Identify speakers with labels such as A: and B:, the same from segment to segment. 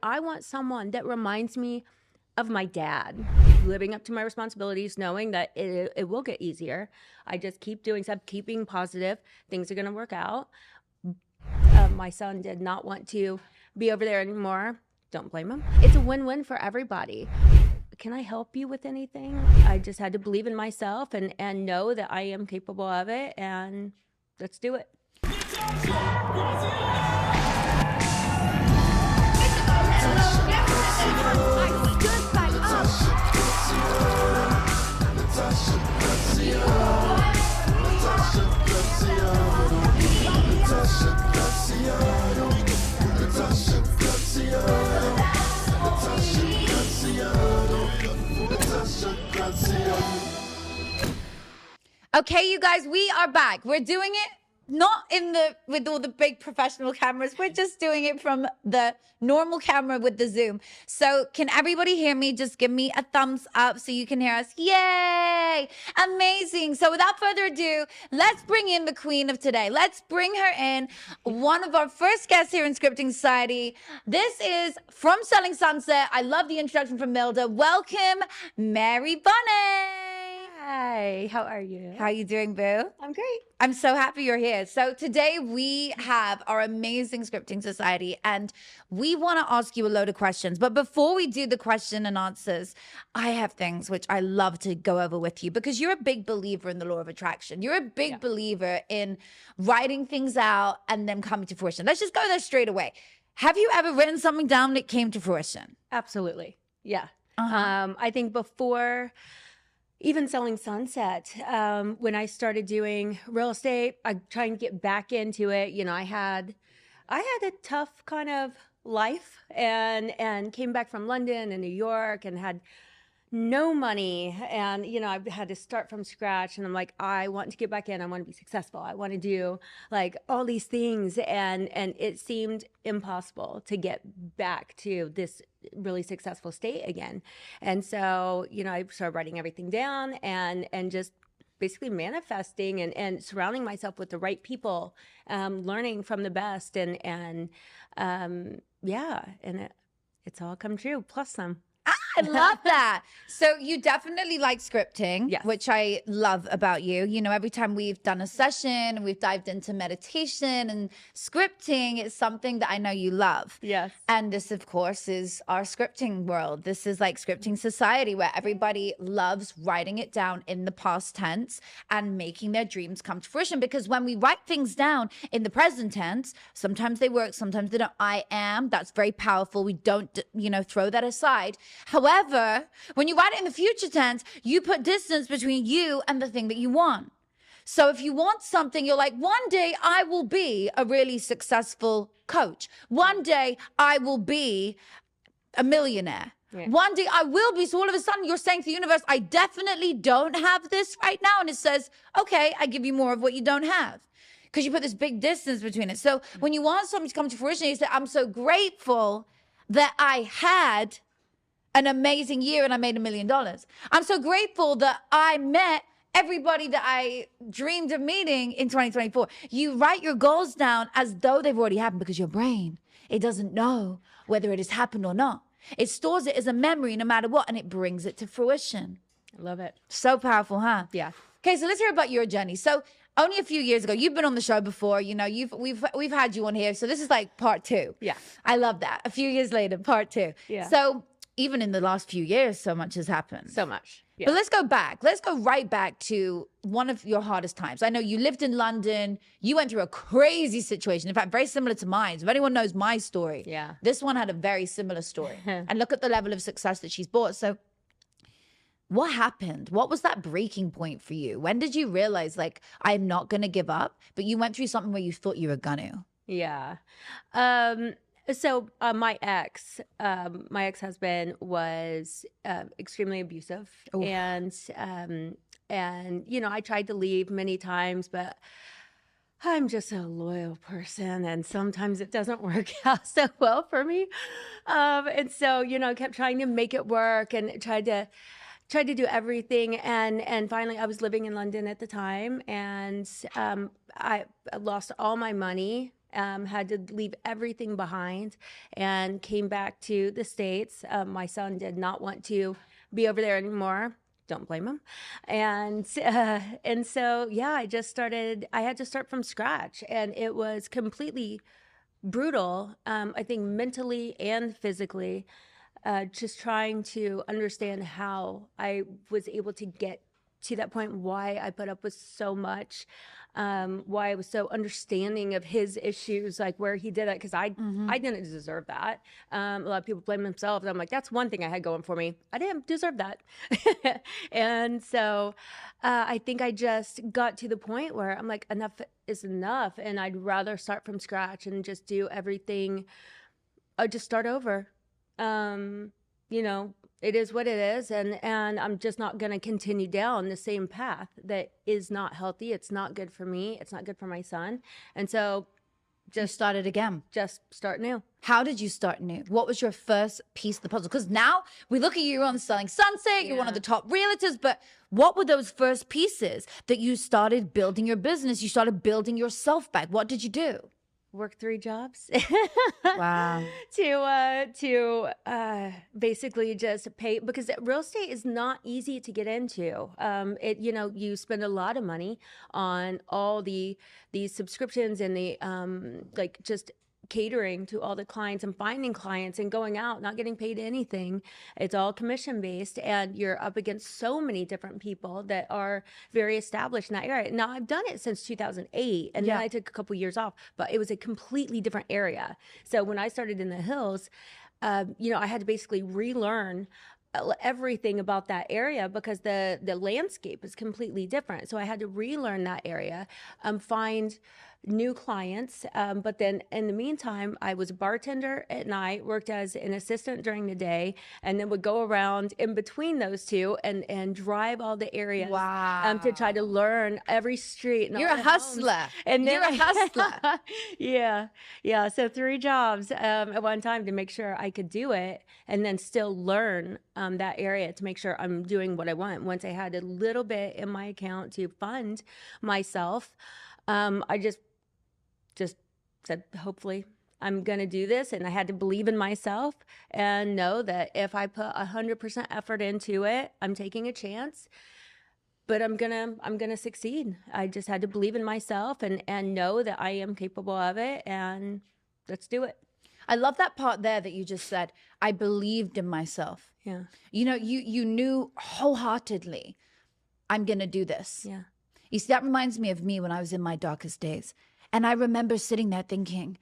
A: I want someone that reminds me of my dad, living up to my responsibilities, knowing that it will get easier. I just keep doing stuff, keeping positive. Things are going to work out. My son did not want to be over there anymore. Don't blame him. It's a win-win for everybody. Can I help you with anything? I just had to believe in myself and know that I am capable of it, and let's do it.
B: Okay, you guys, we are back. We're doing it not with all the big professional cameras. We're just doing it from the normal camera with the Zoom. So can everybody hear me? Just give me a thumbs up so you can hear us. Yay! Amazing. So without further ado, let's bring in the queen of today. Let's bring her in, one of our first guests here in Scripting Society. This is from Selling Sunset. I love the introduction from Milda. Welcome, Mary Bonnet.
A: Hi, how are you?
B: How are you doing, boo?
A: I'm great.
B: I'm so happy you're here. So today we have our amazing Scripting Society, and we want to ask you a load of questions. But before we do the question and answers, I have things which I love to go over with you, because you're a big believer in the law of attraction. You're a big believer in writing things out and them coming to fruition. Let's just go there straight away. Have you ever written something down that came to fruition?
A: Absolutely. Yeah. I think before even Selling Sunset, when I started doing real estate, I tried to get back into it. You know, I had a tough kind of life and came back from London and New York and had no money. And, you know, I had to start from scratch, and I'm like, I want to get back in. I want to be successful. I want to do like all these things. And it seemed impossible to get back to this really successful state again. And so, you know, I started writing everything down and just basically manifesting and surrounding myself with the right people, learning from the best, and it's all come true, plus some.
B: I love that. So you definitely like scripting,
A: yes,
B: which I love about you. You know, every time we've done a session and we've dived into meditation and scripting, it's something that I know you love.
A: Yes.
B: And this, of course, is our scripting world. This is like Scripting Society, where everybody loves writing it down in the past tense and making their dreams come to fruition. Because when we write things down in the present tense, sometimes they work, sometimes they don't. That's very powerful. We don't, you know, throw that aside. However, when you write it in the future tense, you put distance between you and the thing that you want. So if you want something, you're like, one day I will be a really successful coach. One day I will be a millionaire. Yeah. One day I will be. So all of a sudden you're saying to the universe, I definitely don't have this right now. And it says, okay, I give you more of what you don't have. Because you put this big distance between it. So when you want something to come to fruition, you say, I'm so grateful that I had an amazing year and I made $1 million. I'm so grateful that I met everybody that I dreamed of meeting in 2024. You write your goals down as though they've already happened, because your brain, it doesn't know whether it has happened or not. It stores it as a memory no matter what, and it brings it to fruition.
A: I love it.
B: So powerful, huh?
A: Yeah.
B: Okay, so let's hear about your journey. So only a few years ago, you've been on the show before, you know, we've had you on here. So this is like part 2.
A: Yeah.
B: I love that. A few years later, part 2.
A: Yeah.
B: So even in the last few years, so much has happened.
A: So much. Yeah.
B: But let's go back. Let's go right back to one of your hardest times. I know you lived in London. You went through a crazy situation. In fact, very similar to mine. If anyone knows my story, this one had a very similar story. And look at the level of success that she's brought. So what happened? What was that breaking point for you? When did you realize, like, I'm not going to give up? But you went through something where you thought you were going to.
A: Yeah. So my ex-husband was extremely abusive. Oof. And you know, I tried to leave many times, but I'm just a loyal person, and sometimes it doesn't work out so well for me. And so, you know, I kept trying to make it work and tried to do everything. And finally I was living in London at the time, and I lost all my money. had to leave everything behind and came back to the States. My son did not want to be over there anymore. Don't blame him. And so, yeah, I had to start from scratch, and it was completely brutal. I think mentally and physically, just trying to understand how I was able to get to that point, why I put up with so much, why I was so understanding of his issues, like where he did it, because I didn't deserve that. A lot of people blame themselves. I'm like, that's one thing I had going for me. I didn't deserve that. And so I think I just got to the point where I'm like, enough is enough. And I'd rather start from scratch and just do everything, just start over. You know, it is what it is, and I'm just not going to continue down the same path that is not healthy. It's not good for me. It's not good for my son. And so
B: Just started again.
A: just start new.
B: How did you start new? What was your first piece of the puzzle? Because now we look at you on Selling Sunset, you're one of the top realtors, but what were those first pieces that you started building your business? You started building yourself back. What did you do?
A: Work 3 jobs.
B: Wow.
A: to basically just pay, because real estate is not easy to get into. You spend a lot of money on all these subscriptions and the like just catering to all the clients and finding clients and going out, not getting paid anything. It's all commission based, and you're up against so many different people that are very established in that area. Now, I've done it since 2008, and then I took a couple years off, but it was a completely different area. So when I started in the hills, I had to basically relearn everything about that area, because the landscape is completely different. So I had to relearn that area, find new clients. But then in the meantime, I was a bartender at night, worked as an assistant during the day, and then would go around in between those two and drive all the areas to try to learn every street. And
B: You're
A: all
B: a
A: the homes.
B: hustler.
A: And then,
B: You're a hustler.
A: Yeah. So 3 jobs at one time to make sure I could do it, and then still learn that area to make sure I'm doing what I want. Once I had a little bit in my account to fund myself, I just said, hopefully I'm going to do this. And I had to believe in myself and know that if I put 100% effort into it, I'm taking a chance, but I'm gonna succeed. I just had to believe in myself and know that I am capable of it, and let's do it.
B: I love that part there that you just said, I believed in myself.
A: Yeah.
B: You knew wholeheartedly, I'm going to do this.
A: Yeah.
B: You see, that reminds me of me when I was in my darkest days. And I remember sitting there thinking,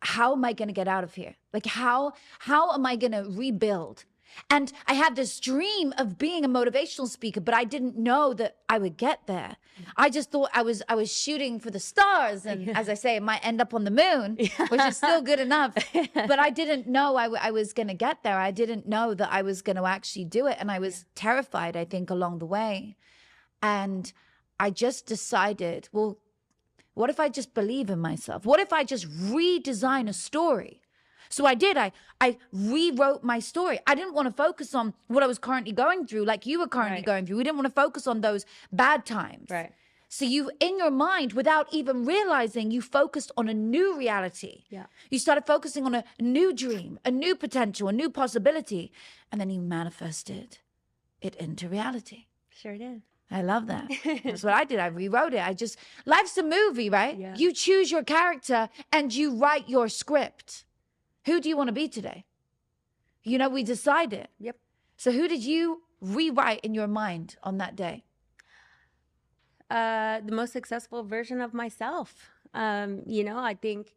B: how am I going to get out of here? Like, how am I going to rebuild? And I had this dream of being a motivational speaker, but I didn't know that I would get there. I just thought I was shooting for the stars. And as I say, it might end up on the moon, which is still good enough. But I didn't know I was going to get there. I didn't know that I was going to actually do it. And I was terrified, I think, along the way. And I just decided, well, what if I just believe in myself? What if I just redesign a story? So I did. I rewrote my story. I didn't want to focus on what I was currently going through, like you were currently going through. We didn't want to focus on those bad times.
A: Right.
B: So you, in your mind, without even realizing, you focused on a new reality.
A: Yeah.
B: You started focusing on a new dream, a new potential, a new possibility. And then you manifested it into reality.
A: Sure did.
B: I love that. That's what I did. I rewrote it. Life's a movie, right?
A: Yeah.
B: You choose your character and you write your script. Who do you want to be today? We decided.
A: Yep.
B: So who did you rewrite in your mind on that day?
A: The most successful version of myself. I think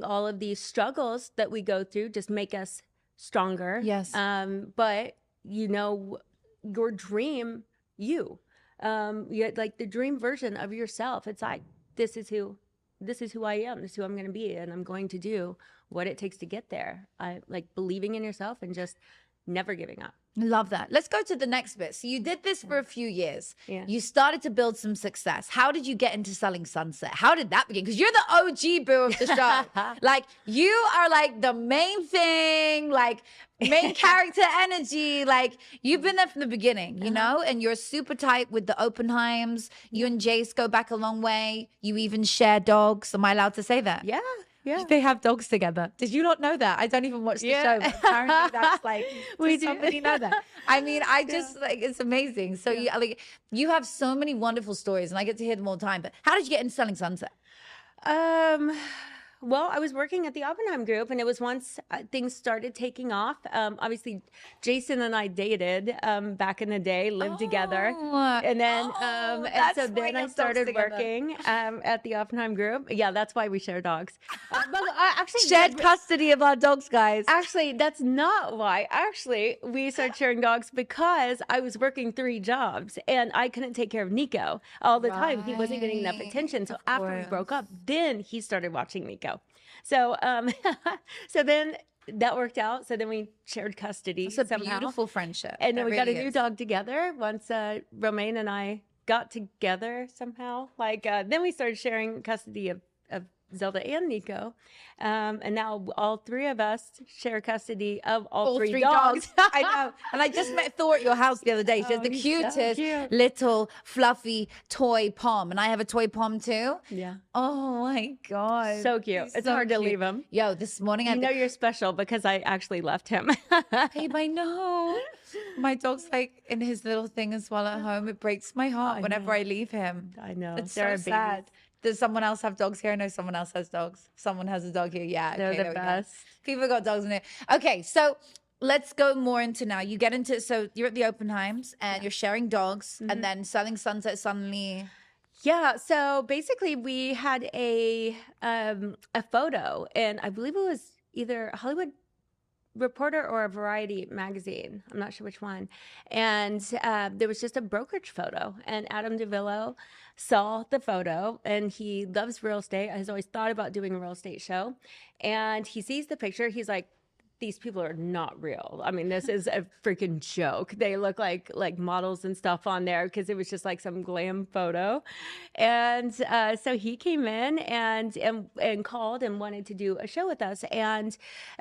A: all of these struggles that we go through just make us stronger.
B: Yes.
A: But your dream, like the dream version of yourself. It's like, this is who I am. This is who I'm going to be, and I'm going to do what it takes to get there. I like believing in yourself and just never giving up.
B: Love that. Let's go to the next bit. So you did this for a few years.
A: Yeah.
B: You started to build some success. How did you get into selling Sunset? How did that begin? Because you're the OG boo of the show. Like, you are like the main thing, like main character energy. Like, you've been there from the beginning, you know? And you're super tight with the Oppenheims. You and Jace go back a long way. You even share dogs. Am I allowed to say that?
A: Yeah. Yeah.
B: They have dogs together. Did you not know that? I don't even watch the show, but apparently that's like, does somebody know that? I mean, I just like, it's amazing. So you have so many wonderful stories and I get to hear them all the time, but how did you get into selling Sunset?
A: Well, I was working at the Oppenheim Group, and it was once things started taking off. Obviously, Jason and I dated back in the day, lived together, and then and so then I started working at the Oppenheim Group. Yeah, that's why we share dogs. But actually,
B: Shared custody of our dogs, guys.
A: Actually, that's not why. Actually, we started sharing dogs because I was working 3 jobs, and I couldn't take care of Nico all the time. He wasn't getting enough attention. So after we broke up, then he started watching Nico. So, so then that worked out. So then we shared custody.
B: It's a beautiful friendship.
A: And then we got a new dog together once Romaine and I got together somehow. Like then we started sharing custody of Zelda and Nico. And now all 3 of us share custody of all 3 dogs.
B: I know. And I just met Thor at your house the other day. She has the cutest little fluffy toy pom. And I have a toy pom too.
A: Yeah.
B: Oh my God.
A: So cute. It's so hard to leave him.
B: Yo, this morning I
A: know you're special because I actually left him.
B: Babe, I know. My dog's like in his little thing as well at home. It breaks my heart whenever I leave him.
A: I know.
B: It's so sad. Does someone else have dogs here? I know someone else has dogs. Someone has a dog here. Yeah.
A: They're the best.
B: People got dogs in there. Okay. So let's go more into now. You get into, so you're at the Oppenheims and you're sharing dogs and then selling Sunset suddenly.
A: Yeah. So basically we had a photo, and I believe it was either Hollywood Reporter or a Variety magazine. I'm not sure which one. And there was just a brokerage photo, and Adam DeVillo saw the photo, and he loves real estate. Has always thought about doing a real estate show, and he sees the picture. He's like, these people are not real. I mean, this is a freaking joke. They look like models and stuff on there, because it was just like some glam photo. And so he came in and called and wanted to do a show with us,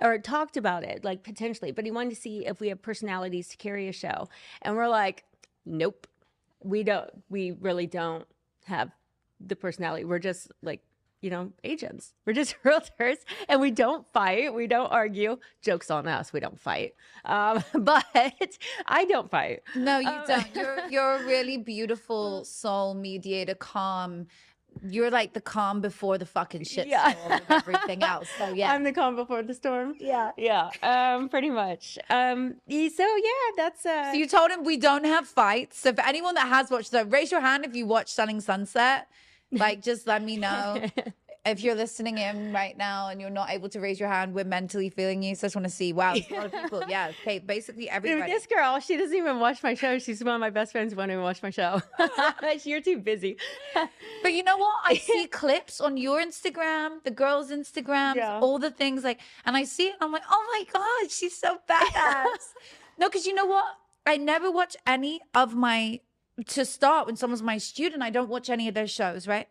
A: or talked about it, like potentially, but he wanted to see if we have personalities to carry a show. And we're like, nope, we don't. We really don't have the personality. We're just like, agents. We're just realtors, and we don't fight. We don't argue. Joke's on us. We don't fight. But I don't fight.
B: No, you don't. You're a really beautiful soul mediator, calm. You're like the calm before the fucking shit storm and everything else. So yeah.
A: I'm the calm before the storm.
B: Yeah.
A: Yeah. Pretty much. So yeah, that's
B: So you told him we don't have fights. So for anyone that has watched, so raise your hand if you watch Selling Sunset. Like, just let me know. If you're listening in right now and you're not able to raise your hand, we're mentally feeling you. So I just want to see, wow, a lot of people. Yeah, okay, basically everybody.
A: Dude, this girl, she doesn't even watch my show. She's one of my best friends who won't even watch my show. You're too busy.
B: But you know what? I see clips on your Instagram, the girls' Instagrams, all the things like, and I see it, I'm like, oh my God, she's so badass. No, because you know what? I never watch any of to start when someone's my student, I don't watch any of their shows, right?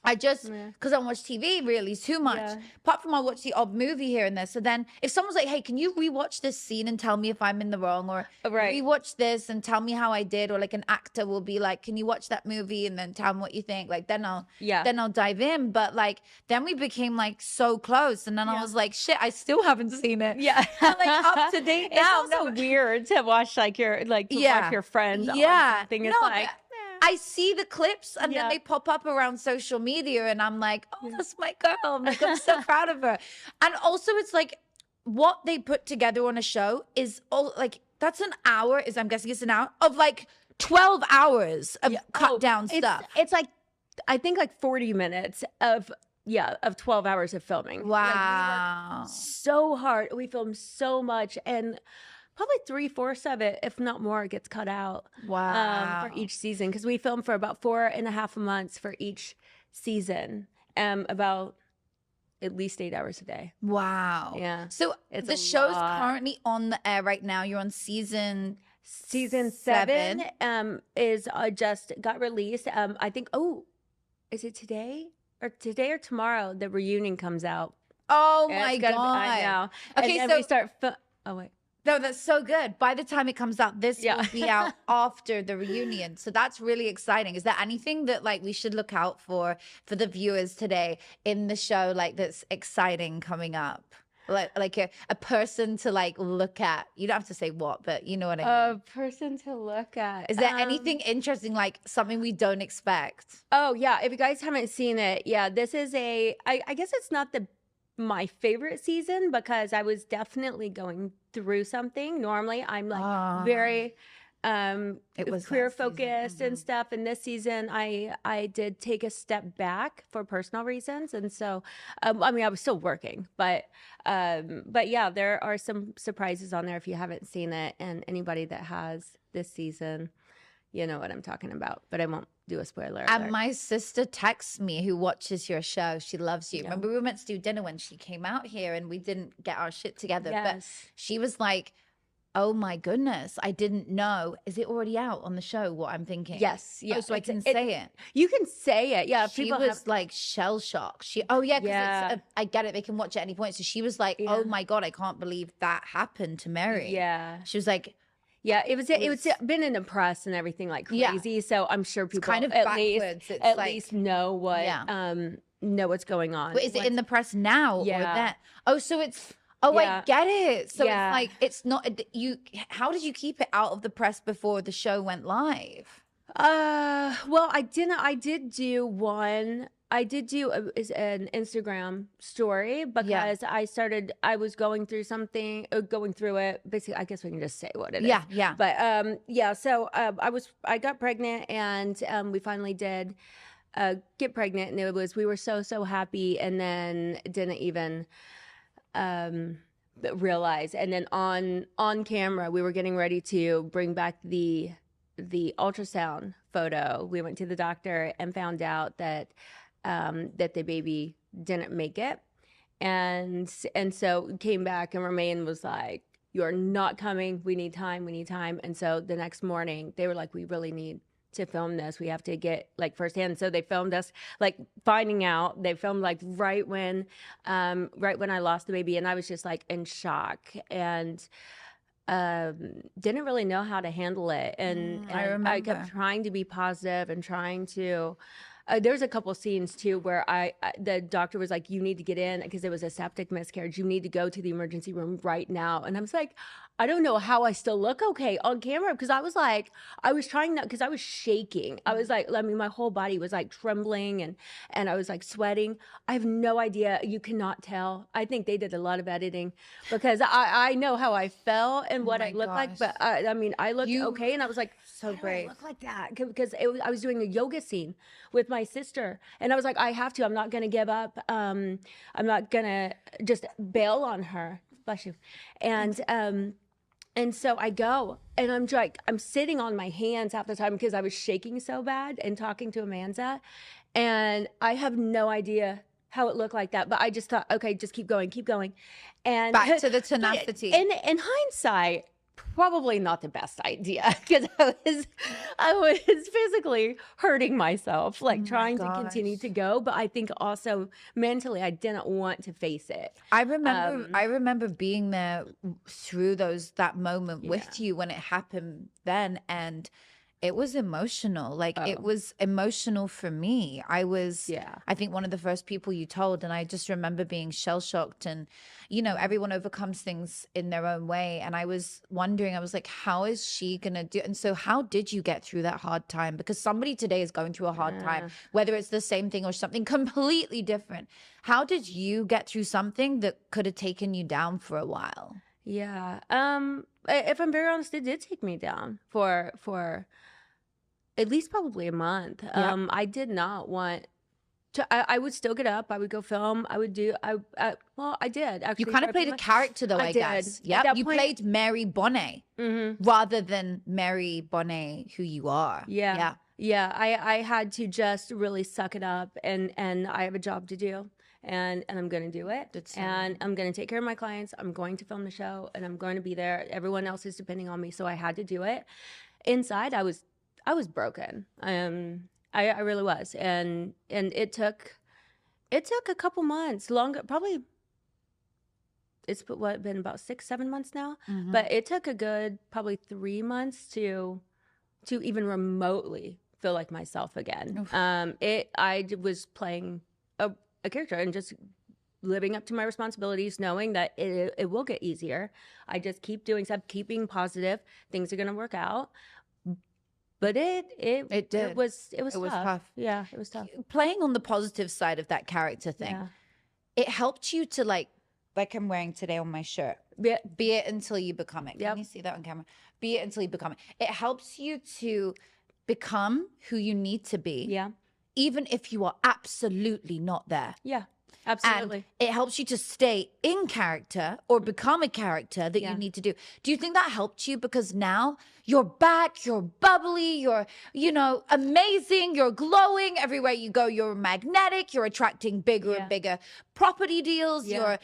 B: I just, because I don't watch TV really too much. Yeah. Apart from I watch the odd movie here and there. So then if someone's like, hey, can you rewatch this scene and tell me if I'm in the wrong? Or rewatch this and tell me how I did. Or like an actor will be like, can you watch that movie and then tell me what you think? Like then I'll dive in. But like, then we became like so close. And then I was like, shit, I still haven't seen it.
A: Yeah.
B: I'm like up to date now.
A: It's also weird to watch watch your friends.
B: Yeah.
A: Thing is like,
B: I see the clips and then they pop up around social media and I'm like, oh, that's my girl. I'm like, I'm so proud of her. And also it's like what they put together on a show is all like, that's an hour, I'm guessing it's an hour of like 12 hours of cut down stuff.
A: It's like, I think like 40 minutes of 12 hours of filming.
B: Wow.
A: Like, so hard. We filmed so much, and probably 3/4 of it, if not more, gets cut out.
B: Wow.
A: For each season, because we film for about 4.5 months for each season. About at least 8 hours a day.
B: Wow.
A: Yeah.
B: So
A: It's
B: the
A: a
B: show's
A: lot.
B: currently on the air right now. You're on season
A: Season 7 is just got released. I think, is it today or tomorrow? The reunion comes out.
B: Oh
A: Yeah,
B: my
A: it's gonna be- I
B: God.
A: know.
B: Okay,
A: and
B: so
A: we start. Oh wait.
B: no, that's so good. By the time it comes out, this
A: Yeah.
B: will be out after the reunion. So that's really exciting. Is there anything that like we should look out for the viewers today in the show, like that's exciting coming up? Like a person to like look at. You don't have to say what, but you know what I mean.
A: A person to look at.
B: Is there anything interesting, like something we don't expect?
A: Oh yeah, if you guys haven't seen it, yeah, this is I guess it's not my favorite season because I was definitely going through something. Normally I'm like very
B: It was
A: career
B: that season.
A: focused and stuff, and this season I did take a step back for personal reasons, and so I mean I was still working, but yeah, there are some surprises on there if you haven't seen it, and anybody that has this season, you know what I'm talking about, but I won't do a spoiler alert.
B: And my sister texts me, who watches your show. She loves you.
A: Yeah.
B: Remember we were meant to do dinner when she came out here and we didn't get our shit together. But
A: Yes.
B: she was like, oh my goodness, I didn't know. Is it already out on the show, what I'm thinking?
A: Yes. Yeah.
B: Oh, so I can say it.
A: You can say it. Yeah.
B: She
A: people
B: was
A: have,
B: like shell shocked. Because
A: Yeah.
B: I get it. They can watch at any point. So she was like, oh my God, I can't believe that happened to Mary.
A: Yeah.
B: She was like,
A: Yeah, it was been in the press and everything like
B: Yeah.
A: crazy. So I'm sure people
B: kind of
A: at
B: backwards.
A: least
B: It's
A: at
B: like-
A: least know what know what's going on.
B: but is it in the press now or
A: Yeah.
B: then? Oh, so it's, oh, I
A: Yeah.
B: get it. So
A: Yeah.
B: it's like, it's not, how did you keep it out of the press before the show went live?
A: Well, I did do an Instagram story because I was going through something, going through it. Basically, I guess we can just say what it is.
B: Yeah.
A: But yeah, so I got pregnant and we finally did get pregnant, and we were so happy, and then didn't even realize, and then on camera we were getting ready to bring back the ultrasound photo. We went to the doctor and found out that the baby didn't make it, and so came back, and Romain was like, "You're not coming. We need time. And so the next morning they were like, "We really need to film this. We have to get like firsthand." So they filmed us like finding out. They filmed like right when I lost the baby, and I was just like in shock and didn't really know how to handle it. And
B: I remember.
A: I kept trying to be positive and trying to. There's a couple scenes too where the doctor was like, "You need to get in because it was a septic miscarriage. You need to go to the emergency room right now." And I was like, I don't know how I still look okay on camera, because I was trying not, because I was shaking. I was like, I mean, my whole body was like trembling and I was like sweating. I have no idea. You cannot tell. I think they did a lot of editing because I know how I felt and what I looked like. But I mean, I looked okay, and I was like,
B: So brave.
A: look like that because I was doing a yoga scene with my sister, and I was like, I have to. I'm not gonna give up. I'm not gonna just bail on her. Bless you. And so I go, and I'm sitting on my hands half the time because I was shaking so bad and talking to Amanda, and I have no idea how it looked like that, but I just thought, okay, just keep going. And
B: Back to the tenacity.
A: In hindsight, probably not the best idea because I was physically hurting myself, like trying to continue to go. But I think also mentally, I didn't want to face it.
B: I remember being there through that moment with you when it happened then, and it was emotional. Like it was emotional for me. I think one of the first people you told, and I just remember being shell shocked. And everyone overcomes things in their own way. And I was wondering, I was like, how is she gonna do? And so, how did you get through that hard time? Because somebody today is going through a hard time, whether it's the same thing or something completely different. How did you get through something that could have taken you down for a while?
A: Yeah. If I'm very honest, it did take me down for at least probably a month. I did not want to. I would still get up. I would go film. I would do. Well, I did actually.
B: You kind of played a character, though. I guess. Yeah. You played Mary Bonnet rather than Mary Bonnet, who you are.
A: Yeah. I had to just really suck it up, and I have a job to do. and I'm going to do it. And I'm going to take care of my clients. I'm going to film the show, and I'm going to be there. Everyone else is depending on me, so I had to do it. Inside, I was broken. I really was, and it took a couple months, longer, probably. It's been about 6-7 months now, but it took a good probably 3 months to even remotely feel like myself again. I was playing a character and just living up to my responsibilities, knowing that it will get easier. I just keep doing stuff, keep being positive. Things are going to work out. But it was tough. Yeah, it was tough.
B: Playing on the positive side of that character thing, it helped you to like I'm wearing today on my shirt. Be it until you become it. Can you see that on camera? Be it until you become it. It helps you to become who you need to be.
A: Yeah.
B: Even if you are absolutely not there.
A: Yeah. Absolutely.
B: And it helps you to stay in character or become a character that you need to do. Do you think that helped you? Because now you're back, you're bubbly, you're, amazing, you're glowing everywhere you go. You're magnetic, you're attracting bigger and bigger property deals. You're,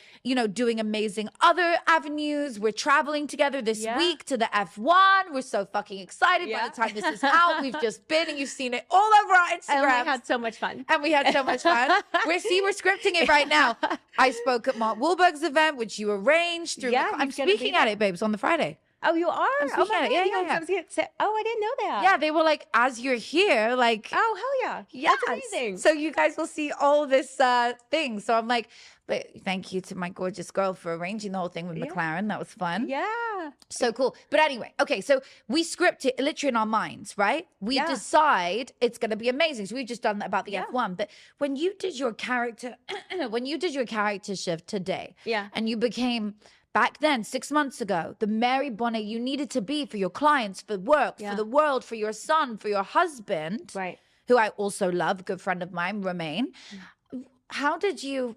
B: doing amazing other avenues. We're traveling together this week to the F1. We're so fucking excited. By the time this is out, we've just been, and you've seen it all over our Instagram.
A: And we had so much fun.
B: We're scripting it right now. I spoke at Mark Wahlberg's event, which you arranged through. I'm speaking at it, babes, on the Friday.
A: Oh, you are?
B: Oh, my
A: Yeah. I didn't know that.
B: Yeah, they were like, as you're here, like.
A: Oh, hell yeah. That's amazing.
B: So you guys will see all this thing. So I'm like, but thank you to my gorgeous girl for arranging the whole thing with McLaren. That was fun.
A: Yeah.
B: So cool. But anyway, okay, so we script it literally in our minds, right? We decide it's going to be amazing. So we've just done that about the F1. But when you did your character, shift today, and you became, back then, 6 months ago, the Mary Bonnet you needed to be for your clients, for work, for the world, for your son, for your husband,
A: right?
B: Who I also love, a good friend of mine, Romaine. How did you,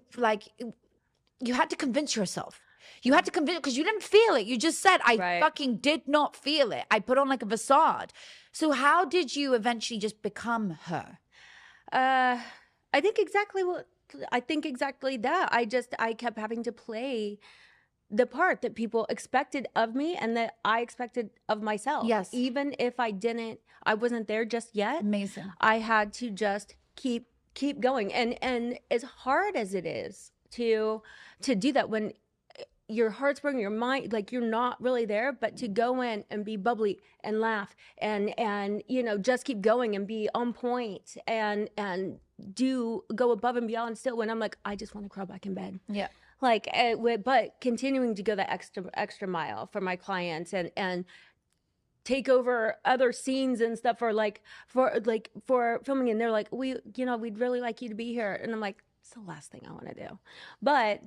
B: you had to convince yourself. You had to convince, because you didn't feel it. You just said, I fucking did not feel it. I put on like a facade. So how did you eventually just become her?
A: I think exactly that. I kept having to play the part that people expected of me and that I expected of myself.
B: Yes.
A: Even if I wasn't there just yet.
B: Amazing.
A: I had to just keep going. And as hard as it is to do that when your heart's broken, your mind, like you're not really there, but to go in and be bubbly and laugh and just keep going and be on point and go above and beyond still when I'm like, I just want to crawl back in bed.
B: Yeah.
A: But continuing to go that extra mile for my clients and take over other scenes and stuff for filming, and they're like, we'd really like you to be here, and I'm like, it's the last thing I want to do, but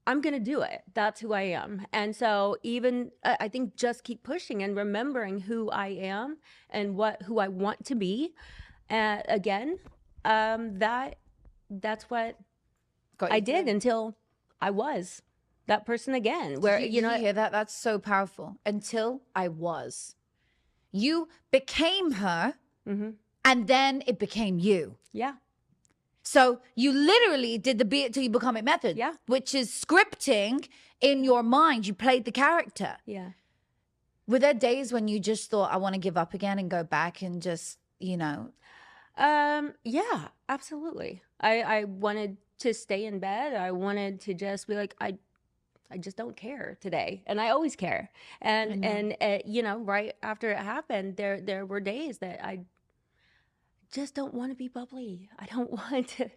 A: I'm gonna do it. That's who I am. And so even I think just keep pushing and remembering who I am and who I want to be. Again, that's what I did until I was that person again. Where
B: you hear that? That's so powerful. Until I was. You became her, and then it became you.
A: Yeah.
B: So you literally did the be it till you become it method.
A: Yeah.
B: Which is scripting in your mind. You played the character.
A: Yeah.
B: Were there days when you just thought, I want to give up again and go back and just,
A: Yeah, absolutely. I wanted to stay in bed. I wanted to just be like, I just don't care today, and I always care. And right after it happened, there were days that I just don't want to be bubbly. I don't want to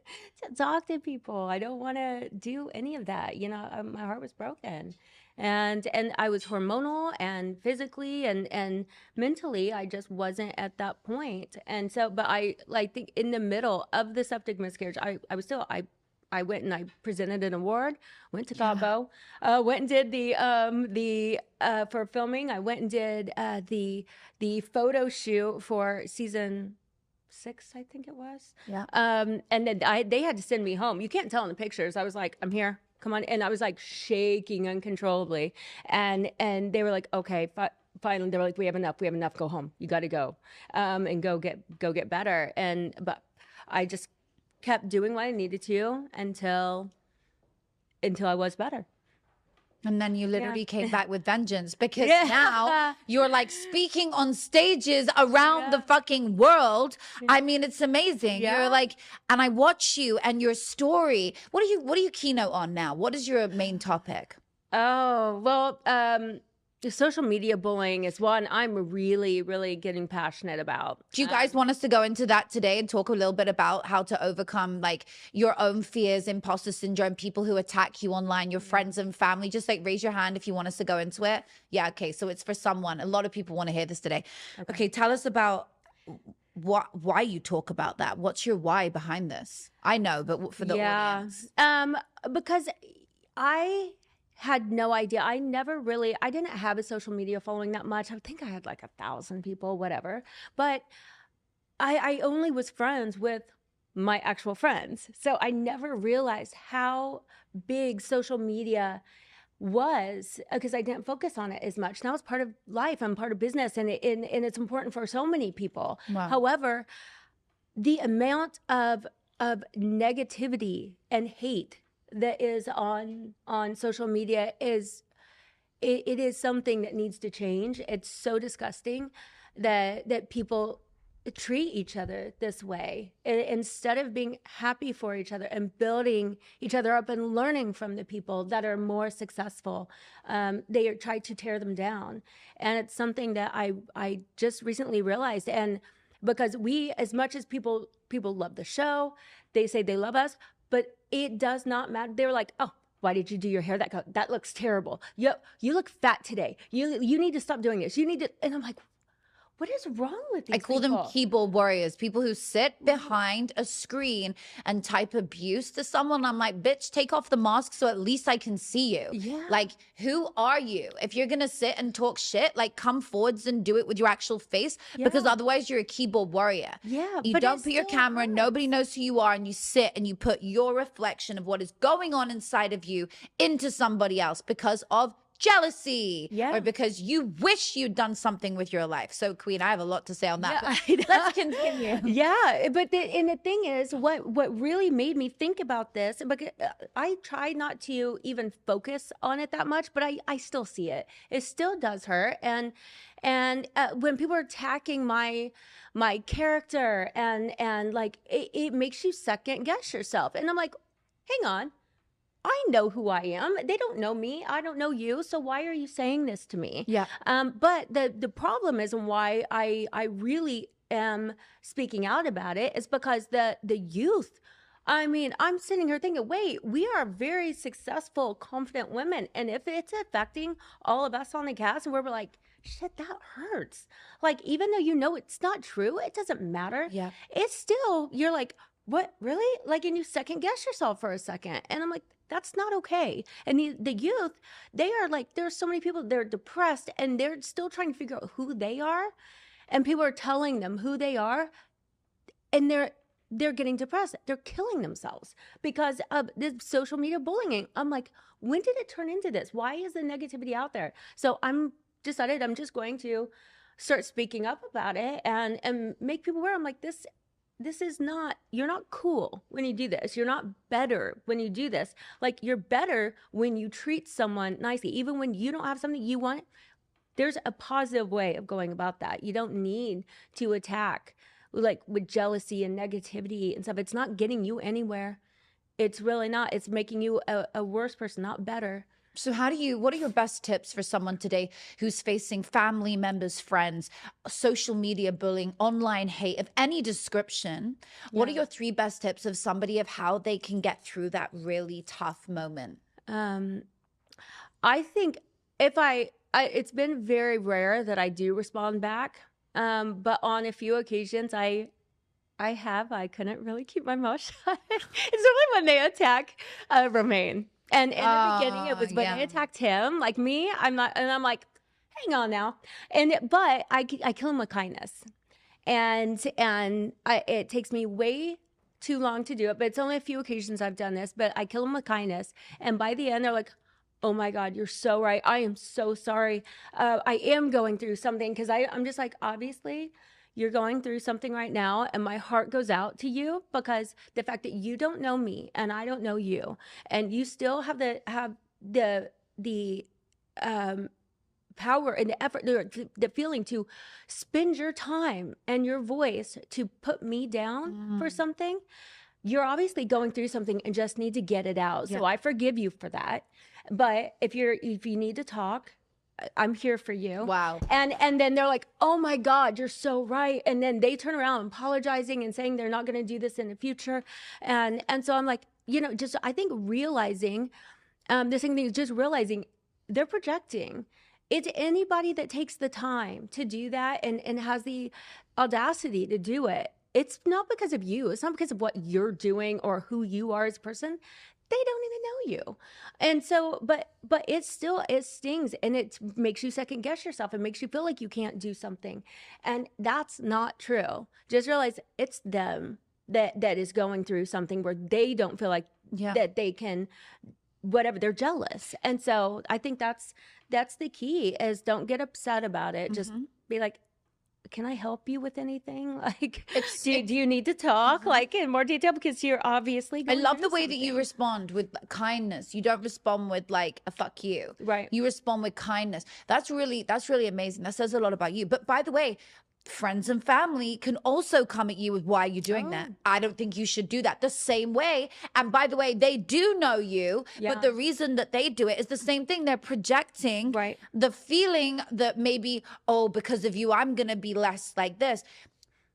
A: talk to people. I don't want to do any of that. My heart was broken, and I was hormonal and physically and mentally. I just wasn't at that point. And so, but I think in the middle of the septic miscarriage, I went and I presented an award, went to Cabo, went and did the for filming. I went and did the photo shoot for season 6, I think it was.
B: Yeah.
A: And then they had to send me home. You can't tell in the pictures. I was like, I'm here, come on. And I was like shaking uncontrollably. And they were like, okay, finally, they were like, we have enough, go home. You got to go, and go get better. But I just kept doing what I needed to until I was better.
B: And then you literally came back with vengeance, because
A: Yeah.
B: now you're like speaking on stages around the fucking world. I mean, it's amazing.
A: Yeah.
B: You're like, and I watch you and your story. What are you keynote on now? What is your main topic?
A: Oh, well, the social media bullying is one I'm really, really getting passionate about.
B: Do you guys want us to go into that today and talk a little bit about how to overcome like your own fears, imposter syndrome, people who attack you online, your friends and family? Just like raise your hand if you want us to go into it. Yeah, okay. So it's for someone. A lot of people want to hear this today. Okay, tell us about why you talk about that. What's your why behind this? I know, but for the audience.
A: Because I had no idea. I didn't have a social media following that much. I think I had like 1,000 people, whatever. But I only was friends with my actual friends. So I never realized how big social media was, because I didn't focus on it as much. Now it's part of life. I'm part of business, and it's important for so many people.
B: Wow.
A: However, the amount of negativity and hate that is on social media is something that needs to change. It's so disgusting that people treat each other this way, instead of being happy for each other and building each other up and learning from the people that are more successful. They try to tear them down, and it's something that I just recently realized. And because as much as people love the show, they say they love us, but it does not matter. They're like, oh, why did you do your hair that looks terrible? You look fat today. You need to stop doing this. You need to. And I'm like, what is wrong with these people?
B: I call them keyboard warriors, people who sit behind a screen and type abuse to someone. I'm like, bitch, take off the mask so at least I can see you.
A: Yeah.
B: Like, who are you? If you're going to sit and talk shit, like come forwards and do it with your actual face, because otherwise you're a keyboard warrior.
A: Yeah.
B: You don't put your camera, nobody knows who you are, and you sit and you put your reflection of what is going on inside of you into somebody else because of jealousy, or because you wish you'd done something with your life. So Queen, I have a lot to say on that. Let's continue.
A: Yeah, but the thing is, what really made me think about this, because I try not to even focus on it that much, but I still see it. It still does hurt. And when people are attacking my character, and like it makes you second guess yourself. And I'm like, hang on. I know who I am. They don't know me. I don't know you. So why are you saying this to me?
B: Yeah.
A: But the problem is, and why I really am speaking out about it, is because the youth, I mean, I'm sitting here thinking, wait, we are very successful, confident women. And if it's affecting all of us on the cast, and we're like, shit, that hurts. Like, even though you know it's not true, it doesn't matter.
B: Yeah.
A: It's still, you're like, what, really? Like, and you second guess yourself for a second. And I'm like, that's not okay. And the youth, they are like, there's so many people, they're depressed, and they're still trying to figure out who they are. And people are telling them who they are, and they're getting depressed. They're killing themselves because of this social media bullying. I'm like, when did it turn into this? Why is the negativity out there? So I'm just going to start speaking up about it and make people aware. I'm like, this is not, you're not cool when you do this. You're not better when you do this. Like, you're better when you treat someone nicely. Even when you don't have something you want, there's a positive way of going about that. You don't need to attack like with jealousy and negativity and stuff. It's not getting you anywhere. It's really not. It's making you a worse person, not better.
B: So what are your best tips for someone today who's facing family members, friends, social media bullying, online hate of any description? What are your 3 best tips of somebody of how they can get through that really tough moment?
A: I think it's been very rare that I do respond back. But on a few occasions I couldn't really keep my mouth shut. It's really when they attack Romain. And in the beginning, it was when they attacked him, like me. I'm not, and I'm like, hang on now. But I kill him with kindness, and it takes me way too long to do it. But it's only a few occasions I've done this. But I kill him with kindness, and by the end, they're like, oh my God, you're so right. I am so sorry. I am going through something, because I'm just like, obviously, you're going through something right now, and my heart goes out to you, because the fact that you don't know me and I don't know you, and you still have the power and the effort, the feeling to spend your time and your voice to put me down for something. You're obviously going through something and just need to get it out. So I forgive you for that. But if you need to talk, I'm here for you.
B: Wow.
A: And then they're like, oh my God, you're so right. And then they turn around apologizing and saying they're not going to do this in the future. And so I'm like, just, I think realizing, the same thing is just realizing they're projecting. It's anybody that takes the time to do that and has the audacity to do it. It's not because of you. It's not because of what you're doing or who you are as a person. They don't even know you. And so, but it stings, and it makes you second guess yourself. It makes you feel like you can't do something. And that's not true. Just realize it's them that is going through something where they don't feel like that they can, whatever, they're jealous. And so I think that's the key, is don't get upset about it. Just be like, can I help you with anything? Like, do you need to talk like in more detail, because you're obviously
B: I love the way that you respond with kindness. You don't respond with like a fuck you.
A: Right.
B: You respond with kindness. That's really amazing. That says a lot about you. But by the way, friends and family can also come at you with, why are you doing that? I don't think you should do that. The same way. And by the way, they do know you, but the reason that they do it is the same thing. They're projecting the feeling that maybe, oh, because of you, I'm going to be less like this.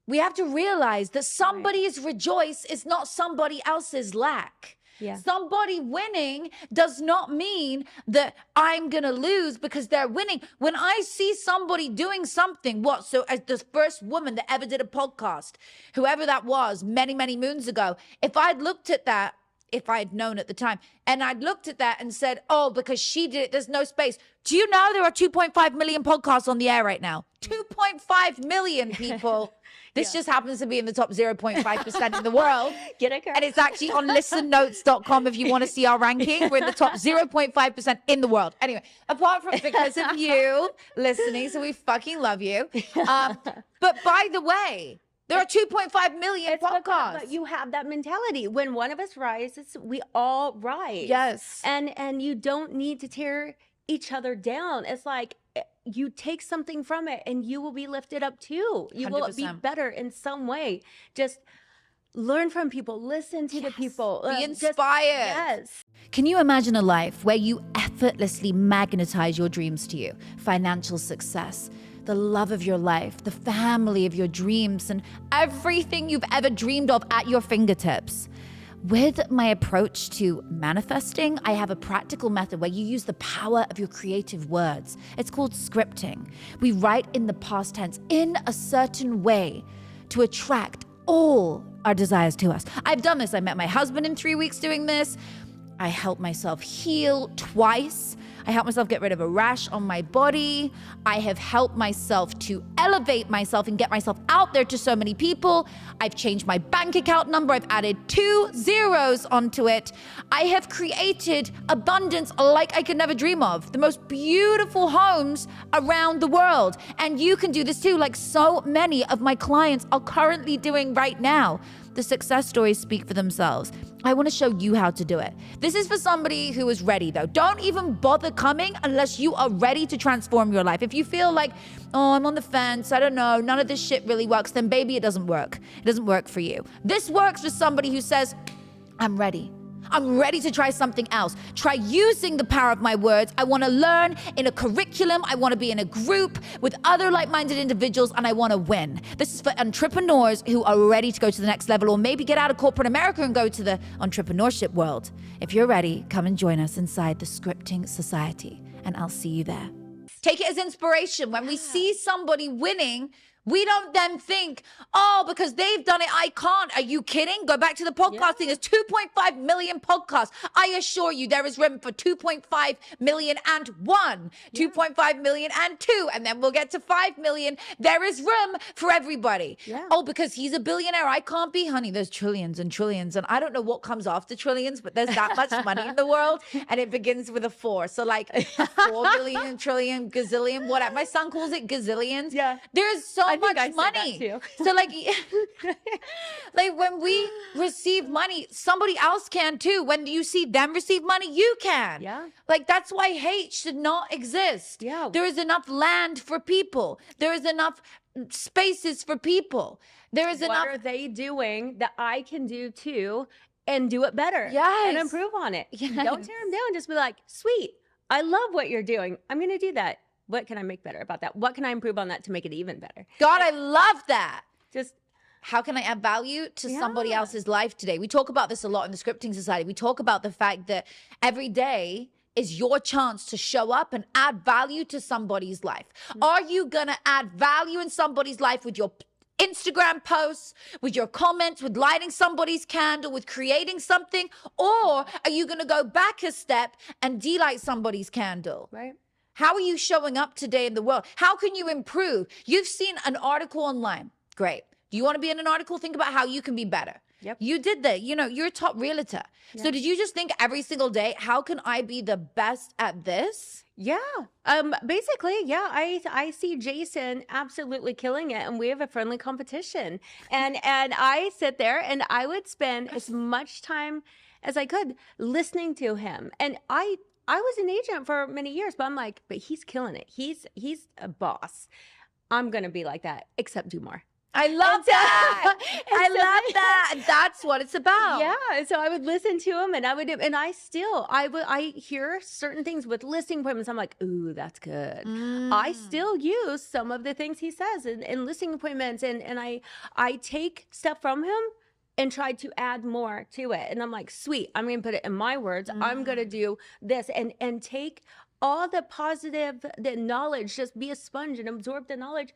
B: We have to realize that somebody's rejoice is not somebody else's lack.
A: Yeah.
B: Somebody winning does not mean that I'm going to lose because they're winning. When I see somebody doing something, so as the first woman that ever did a podcast, whoever that was many, many moons ago, if I'd looked at that, if I'd known at the time, and I'd looked at that and said, oh, because she did it, there's no space. Do you know there are 2.5 million podcasts on the air right now? 2.5 million people. This just happens to be in the top 0.5% in the world.
A: Get it, girl.
B: And it's actually on listennotes.com if you want to see our ranking. We're in the top 0.5% in the world. Anyway, apart from because of you listening, so we fucking love you. But by the way, there are 2.5 million podcasts.
A: But you have that mentality. When one of us rises, we all rise.
B: Yes.
A: And you don't need to tear each other down. It's like, you take something from it and you will be lifted up too. You 100%. Will be better in some way. Just learn from people, listen to the people.
B: Be inspired. Can you imagine a life where you effortlessly magnetize your dreams to you? Financial success, the love of your life, the family of your dreams, and everything you've ever dreamed of at your fingertips. With my approach to manifesting, I have a practical method where you use the power of your creative words. It's called scripting. We write in the past tense in a certain way to attract all our desires to us. I've done this. I met my husband in 3 weeks doing this. I helped myself heal twice. I helped myself get rid of a rash on my body. I have helped myself to elevate myself and get myself out there to so many people. I've changed my bank account number. I've added 2 zeros onto it. I have created abundance like I could never dream of. The most beautiful homes around the world. And you can do this too, like so many of my clients are currently doing right now. The success stories speak for themselves. I want to show you how to do it. This is for somebody who is ready though. Don't even bother coming unless you are ready to transform your life. If you feel like, oh, I'm on the fence, I don't know, none of this shit really works, then baby, it doesn't work. It doesn't work for you. This works for somebody who says, I'm ready. I'm ready to try something else. Try using the power of my words. I want to learn in a curriculum. I want to be in a group with other like-minded individuals, and I want to win. This is for entrepreneurs who are ready to go to the next level, or maybe get out of corporate America and go to the entrepreneurship world. If you're ready, come and join us inside the Scripting Society, and I'll see you there. Take it as inspiration. When we see somebody winning, we don't then think, oh, because they've done it, I can't. Are you kidding? Go back to the podcasting. There's 2.5 million podcasts. I assure you there is room for 2.5 million and 1, 2.5 million and 2, and then we'll get to 5 million. There is room for everybody. Yeah. Oh, because he's a billionaire, I can't be. Honey, there's trillions and trillions, and I don't know what comes after trillions, but there's that much money in the world, and it begins with a 4. So like 4 billion, trillion, gazillion, whatever. My son calls it gazillions. Yeah. There's so
A: I think
B: much
A: I said that
B: money.
A: too.
B: So like, like when we receive money, somebody else can too. When you see them receive money, you can.
A: Yeah.
B: Like that's why hate should not exist.
A: Yeah.
B: There is enough land for people. There is enough spaces for people. There is enough.
A: What are they doing that I can do too and do it better?
B: Yes.
A: And improve on it.
B: Yes.
A: Don't tear them down. Just be like, sweet, I love what you're doing. I'm going to do that. What can I make better about that? What can I improve on that to make it even better?
B: God, I love that.
A: Just
B: How can I add value to somebody else's life today? We talk about this a lot in the Scripting Society. We talk about the fact that every day is your chance to show up and add value to somebody's life. Are you going to add value in somebody's life with your Instagram posts, with your comments, with lighting somebody's candle, with creating something? Or are you going to go back a step and delight somebody's candle?
A: right.
B: How are you showing up today in the world? How can you improve? You've seen an article online. Great. Do you want to be in an article? Think about how you can be better.
A: Yep.
B: You did that. You know, you're a top realtor. So did you just think every single day, how can I be the best at this?
A: Yeah. Basically, yeah, I see Jason absolutely killing it, and we have a friendly competition. And I sit there and I would spend as much time as I could listening to him. And I was an agent for many years, but I'm like, but he's killing it. He's a boss. I'm gonna be like that, except do more.
B: I love that. I love that. That's what it's about.
A: Yeah. So I would listen to him, and I hear certain things with listing appointments. I'm like, ooh, that's good. I still use some of the things he says in listing appointments, and I take stuff from him and try to add more to it. And I'm like, sweet, I'm going to put it in my words. I'm going to do this and take all the positive, the knowledge, just be a sponge and absorb the knowledge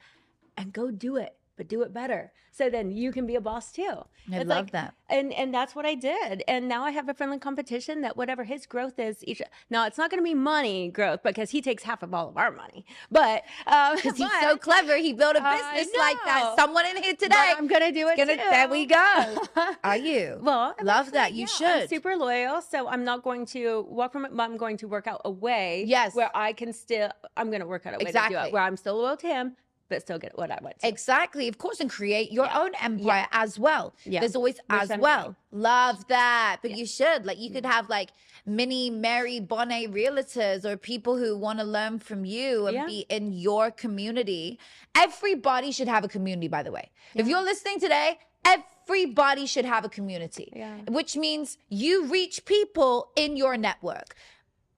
A: and go do it, but do it better. So then you can be a boss too.
B: I love that.
A: And that's what I did. And now I have a friendly competition that whatever his growth is, now it's not going to be money growth because he takes half of all of our money. But
B: Because he's so clever. He built a business like that. Someone in here today.
A: But I'm going to do it too.
B: There we go. Are you?
A: Well,
B: love that. You should.
A: I'm super loyal, so I'm not going to walk from it, but I'm going to work out a way where I can still, I'm going to work out a way to do it, where I'm still loyal to him, but still get what I want to.
B: Exactly. Of course, and create your own empire as well.
A: Yeah.
B: There's always as well. Love that. But you should. Like, you could have like mini Mary Bonnet realtors or people who want to learn from you and be in your community. Everybody should have a community, by the way. If you're listening today, everybody should have a community, which means you reach people in your network.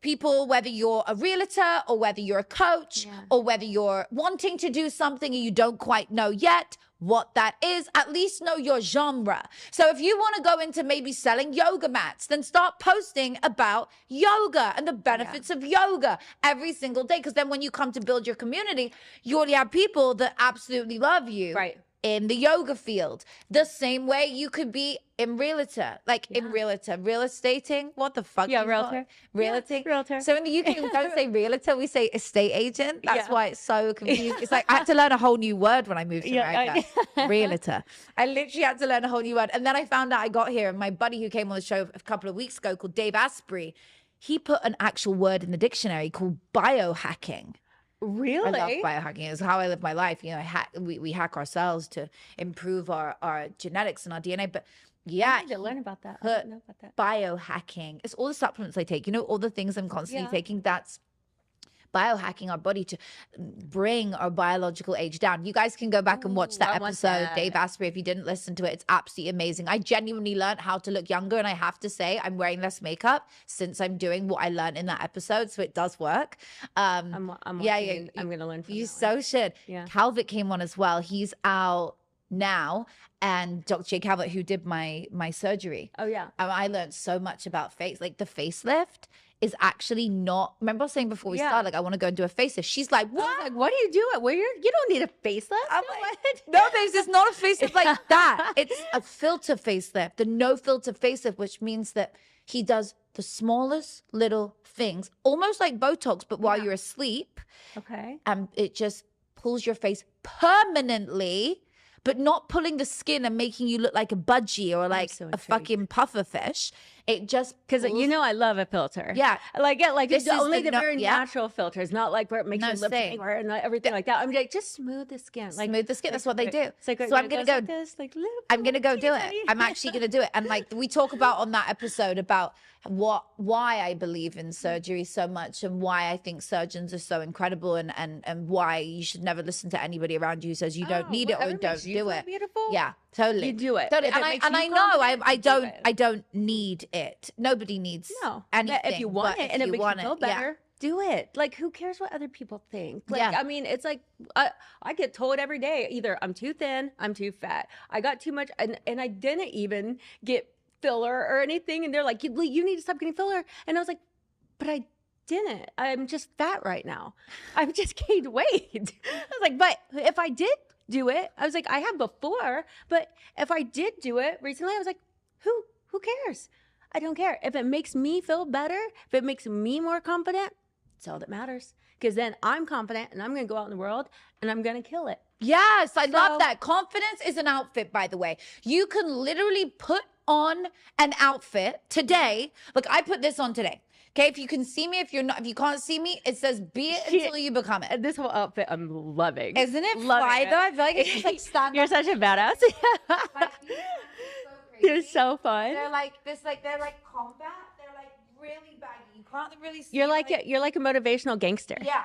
B: People, whether you're a realtor or whether you're a coach or whether you're wanting to do something and you don't quite know yet what that is, at least know your genre. So if you want to go into maybe selling yoga mats, then start posting about yoga and the benefits of yoga every single day. Because then when you come to build your community, you already have people that absolutely love you.
A: Right.
B: In the yoga field, the same way you could be in realtor, in real estating. What the fuck?
A: Yeah, realtor.
B: Realty.
A: Yeah, realtor.
B: So in the UK, we don't say realtor, we say estate agent. That's why it's so confusing. It's like I had to learn a whole new word when I moved to America. Realtor. I literally had to learn a whole new word. And then I found out I got here, and my buddy who came on the show a couple of weeks ago called Dave Asprey, he put an actual word in the dictionary called biohacking.
A: Really?
B: I love biohacking. It's how I live my life. You know, we hack ourselves to improve our genetics and our DNA. But
A: I need to learn about that. I didn't know about that.
B: Biohacking. It's all the supplements I take. You know, all the things I'm constantly taking. That's biohacking our body to bring our biological age down. You guys can go back and watch that episode, Dave Asprey. If you didn't listen to it, it's absolutely amazing. I genuinely learned how to look younger, and I have to say I'm wearing less makeup since I'm doing what I learned in that episode, so it does work.
A: I'm going to learn from
B: you.
A: You
B: So should.
A: Yeah.
B: Calvert came on as well. He's out now, and Dr. Jay Calvert, who did my surgery.
A: Oh yeah.
B: I learned so much about face, like the facelift is actually not, remember I was saying before we started, like I want to go and do a facelift. She's like, what?
A: Like, what do you do it? Well, you don't need a facelift.
B: I'm like, no, babes, it's not a facelift like that. It's a filter facelift, the no filter facelift, which means that he does the smallest little things, almost like Botox, but while you're asleep.
A: Okay.
B: And it just pulls your face permanently, but not pulling the skin and making you look like a budgie or like a fucking puffer fish. It just
A: because
B: pulls-
A: you know I love a filter.
B: Yeah.
A: Like
B: This is
A: only
B: the
A: the very
B: yeah.
A: natural filters, not like where it makes
B: No,
A: your lips
B: same.
A: anywhere and everything like that. I'm like, just smooth the skin. Like
B: Smooth the skin. That's what they do.
A: It's like,
B: So I'm gonna go.
A: like this, like,
B: I'm gonna go do it. I'm actually gonna do it. And like we talk about on that episode about why I believe in surgery so much and why I think surgeons are so incredible and why you should never listen to anybody around you who says you don't need it or don't do it.
A: Beautiful.
B: Yeah, totally.
A: You do it.
B: Totally.
A: If it makes
B: And
A: you
B: I know
A: confident,
B: I
A: do
B: don't
A: it.
B: I don't need it. Nobody needs anything.
A: If you want
B: but
A: it and
B: if
A: it makes you feel
B: yeah.
A: better, do it. Like, who cares what other people think? Like,
B: Yeah.
A: I mean, it's like I get told every day either I'm too thin, I'm too fat, I got too much, and I didn't even get filler or anything, and they're like, you need to stop getting filler, and I was like, but I didn't. I'm just fat right now. I've just gained weight. I was like, but if I did do it, I was like, I have before, but if I did do it recently, I was like, who cares? I don't care. If it makes me feel better, if it makes me more confident, it's all that matters. Because then I'm confident and I'm going to go out in the world and I'm going to kill it.
B: Yes, I love that. Confidence is an outfit, by the way. You can literally put on an outfit today. Look, I put this on today. Okay, if you can see me, if you can't see me, it says be it until you become it.
A: This whole outfit I'm loving.
B: Isn't it
A: Loving
B: fly
A: it.
B: though? I feel like it's just like stand
A: You're such a badass. You're so fun.
B: They're like combat. They're like really baggy. You can't really see.
A: You're like a motivational gangster.
B: Yeah.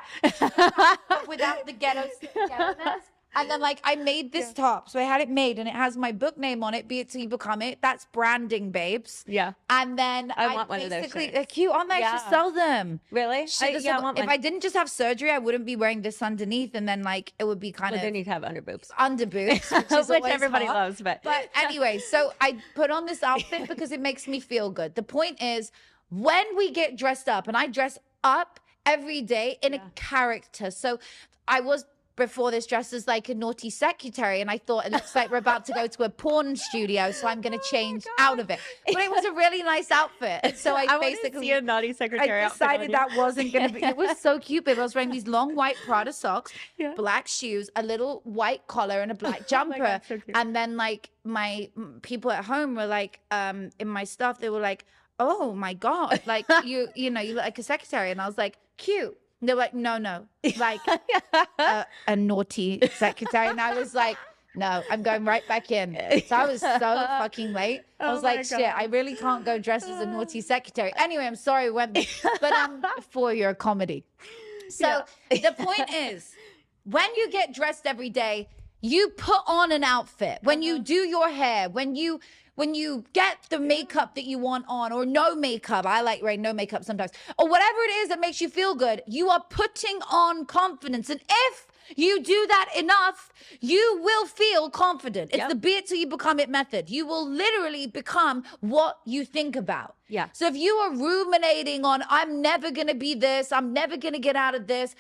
B: But without the ghetto-ness. And then like I made this top. So I had it made and it has my book name on it, Be It Till You Become It. That's branding, babes.
A: Yeah.
B: And then
A: I want one of those shirts.
B: They're cute, aren't they? I should sell them.
A: Really? I want
B: if
A: one.
B: I didn't just have surgery, I wouldn't be wearing this underneath, and then like it would be kind
A: But
B: of
A: they need to have under boobs.
B: under boobs, which, is
A: Which
B: always
A: everybody
B: hot.
A: loves, but
B: Anyway, so I put on this outfit because it makes me feel good. The point is, when we get dressed up, and I dress up every day in a character. So I was before this dressed as like a naughty secretary, and I thought it looks like we're about to go to a porn studio, so I'm going to change out of it. But it was a really nice outfit, and so I basically
A: see a naughty secretary.
B: I decided that wasn't going to be. It was so cute, babe. I was wearing these long white Prada socks, black shoes, a little white collar, and a black jumper.
A: God, so cute.
B: And then like my people at home were like, in my stuff, they were like, "Oh my God, like you look like a secretary," and I was like, "Cute." And they're like, no, like a naughty secretary. And I was like, no, I'm going right back in. So I was so fucking late. I was like, shit, I really can't go dressed as a naughty secretary. Anyway, I'm sorry, but for your comedy. So the point is, when you get dressed every day, you put on an outfit. When you do your hair, when you get the makeup that you want on, or no makeup, I like wearing no makeup sometimes, or whatever it is that makes you feel good, you are putting on confidence. And if you do that enough, you will feel confident. It's the be it till you become it method. You will literally become what you think about.
A: Yeah.
B: So if you are ruminating on, I'm never going to be this, I'm never going to get out of this,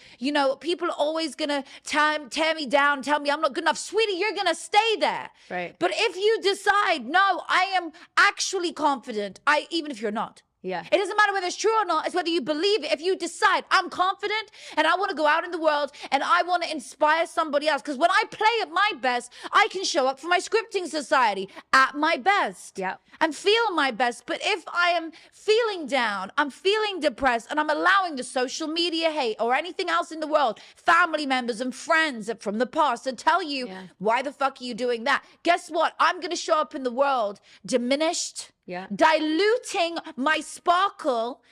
B: people are always going to tear me down, tell me I'm not good enough. Sweetie, you're going to stay there.
A: Right.
B: But if you decide, no, I am actually confident, even if you're not.
A: Yeah.
B: It doesn't matter whether it's true or not. It's whether you believe it. If you decide I'm confident and I want to go out in the world and I want to inspire somebody else, because when I play at my best, I can show up for my scripting society at my best.
A: Yeah.
B: And feel my best. But if I am feeling down, I'm feeling depressed, and I'm allowing the social media hate or anything else in the world, family members and friends from the past, to tell you, why the fuck are you doing that? Guess what? I'm going to show up in the world diminished.
A: Yeah.
B: Diluting my sparkle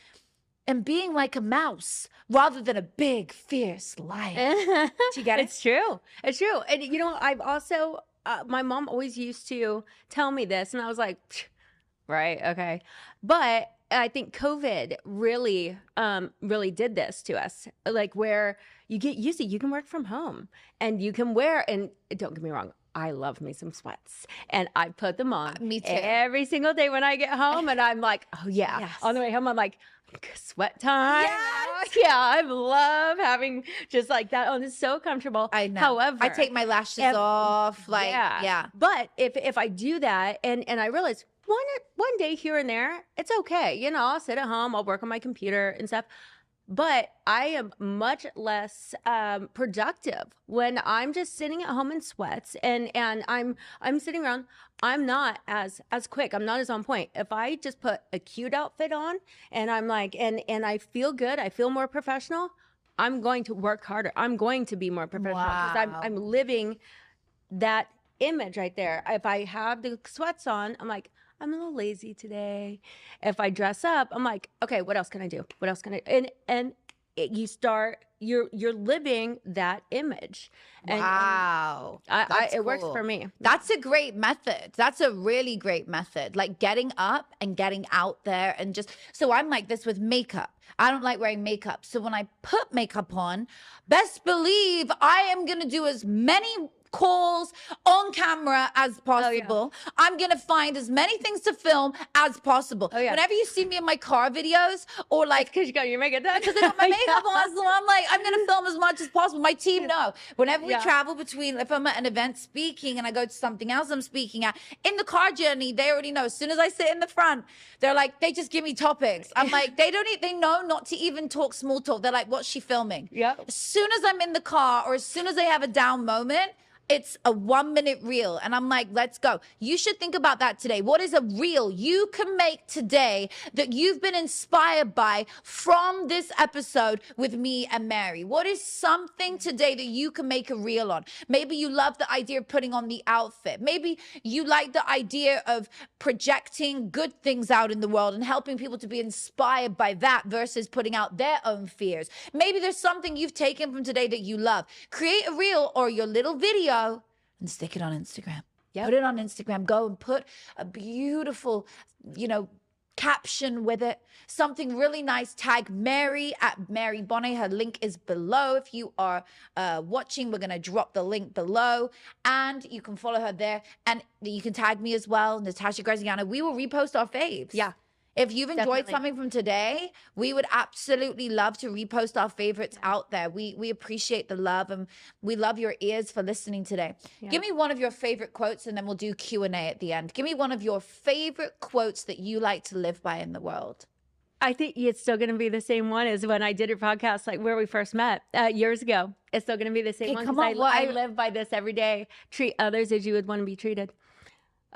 B: and being like a mouse rather than a big, fierce lion. Do you get it?
A: It's true. It's true. And I've also, my mom always used to tell me this, and I was like, right, okay. But I think COVID really did this to us, like where you get used to, you can work from home and you can wear, and don't get me wrong, I love me some sweats, and I put them on
B: me too.
A: every single day when I get home, and I'm like, oh yeah.
B: Yes.
A: On the way home, I'm like, sweat time.
B: Yes.
A: Yeah, I love having just like that on. It's so comfortable.
B: I know.
A: However,
B: I take my lashes off. Like, yeah.
A: But if I do that, and I realize one day here and there, it's okay. I'll sit at home, I'll work on my computer and stuff. but I am much less productive when I'm just sitting at home in sweats and I'm sitting around. I'm not as quick. I'm not as on point. If I just put a cute outfit on and I'm like, and I feel good, I feel more professional, I'm going to work harder. I'm going to be more professional because I'm living that image right there. If I have the sweats on, I'm like, I'm a little lazy today. If I dress up, I'm like, okay, what else can I do? What else can I? And you start, you're living that image.
B: Wow.
A: It works for me.
B: That's a great method. That's a really great method. Like getting up and getting out there and just, so I'm like this with makeup. I don't like wearing makeup. So when I put makeup on, best believe I am going to do as many calls on camera as possible. Oh, yeah. I'm gonna find as many things to film as possible. Oh, yeah. Whenever you see me in my car videos or like,
A: because you got your makeup done,
B: because I got my makeup on, so I'm like, I'm gonna film as much as possible. My team know. Whenever we travel between, if I'm at an event speaking and I go to something else I'm speaking at, in the car journey, they already know. As soon as I sit in the front, they're like, they just give me topics. I'm like, they know not to even talk small talk. They're like, what's she filming?
A: Yeah.
B: As soon as I'm in the car or as soon as they have a down moment, it's a 1 minute reel. And I'm like, let's go. You should think about that today. What is a reel you can make today that you've been inspired by from this episode with me and Mary? What is something today that you can make a reel on? Maybe you love the idea of putting on the outfit. Maybe you like the idea of projecting good things out in the world and helping people to be inspired by that versus putting out their own fears. Maybe there's something you've taken from today that you love. Create a reel or your little video and stick it on Instagram. Yep. Put it on Instagram. Go and put a beautiful, caption with it. Something really nice. Tag Mary at Mary Bonnet. Her link is below. If you are watching, we're going to drop the link below and you can follow her there. And you can tag me as well, Natasha Graziano. We will repost our faves.
A: Yeah.
B: If you've enjoyed something from today, we would absolutely love to repost our favorites out there. We appreciate the love and we love your ears for listening today. Yeah. Give me one of your favorite quotes and then we'll do Q&A at the end. Give me one of your favorite quotes that you like to live by in the world.
A: I think it's still going to be the same one as when I did your podcast, like where we first met years ago. It's still going to be the same one.
B: Come on,
A: I live by this every day. Treat others as you would want to be treated.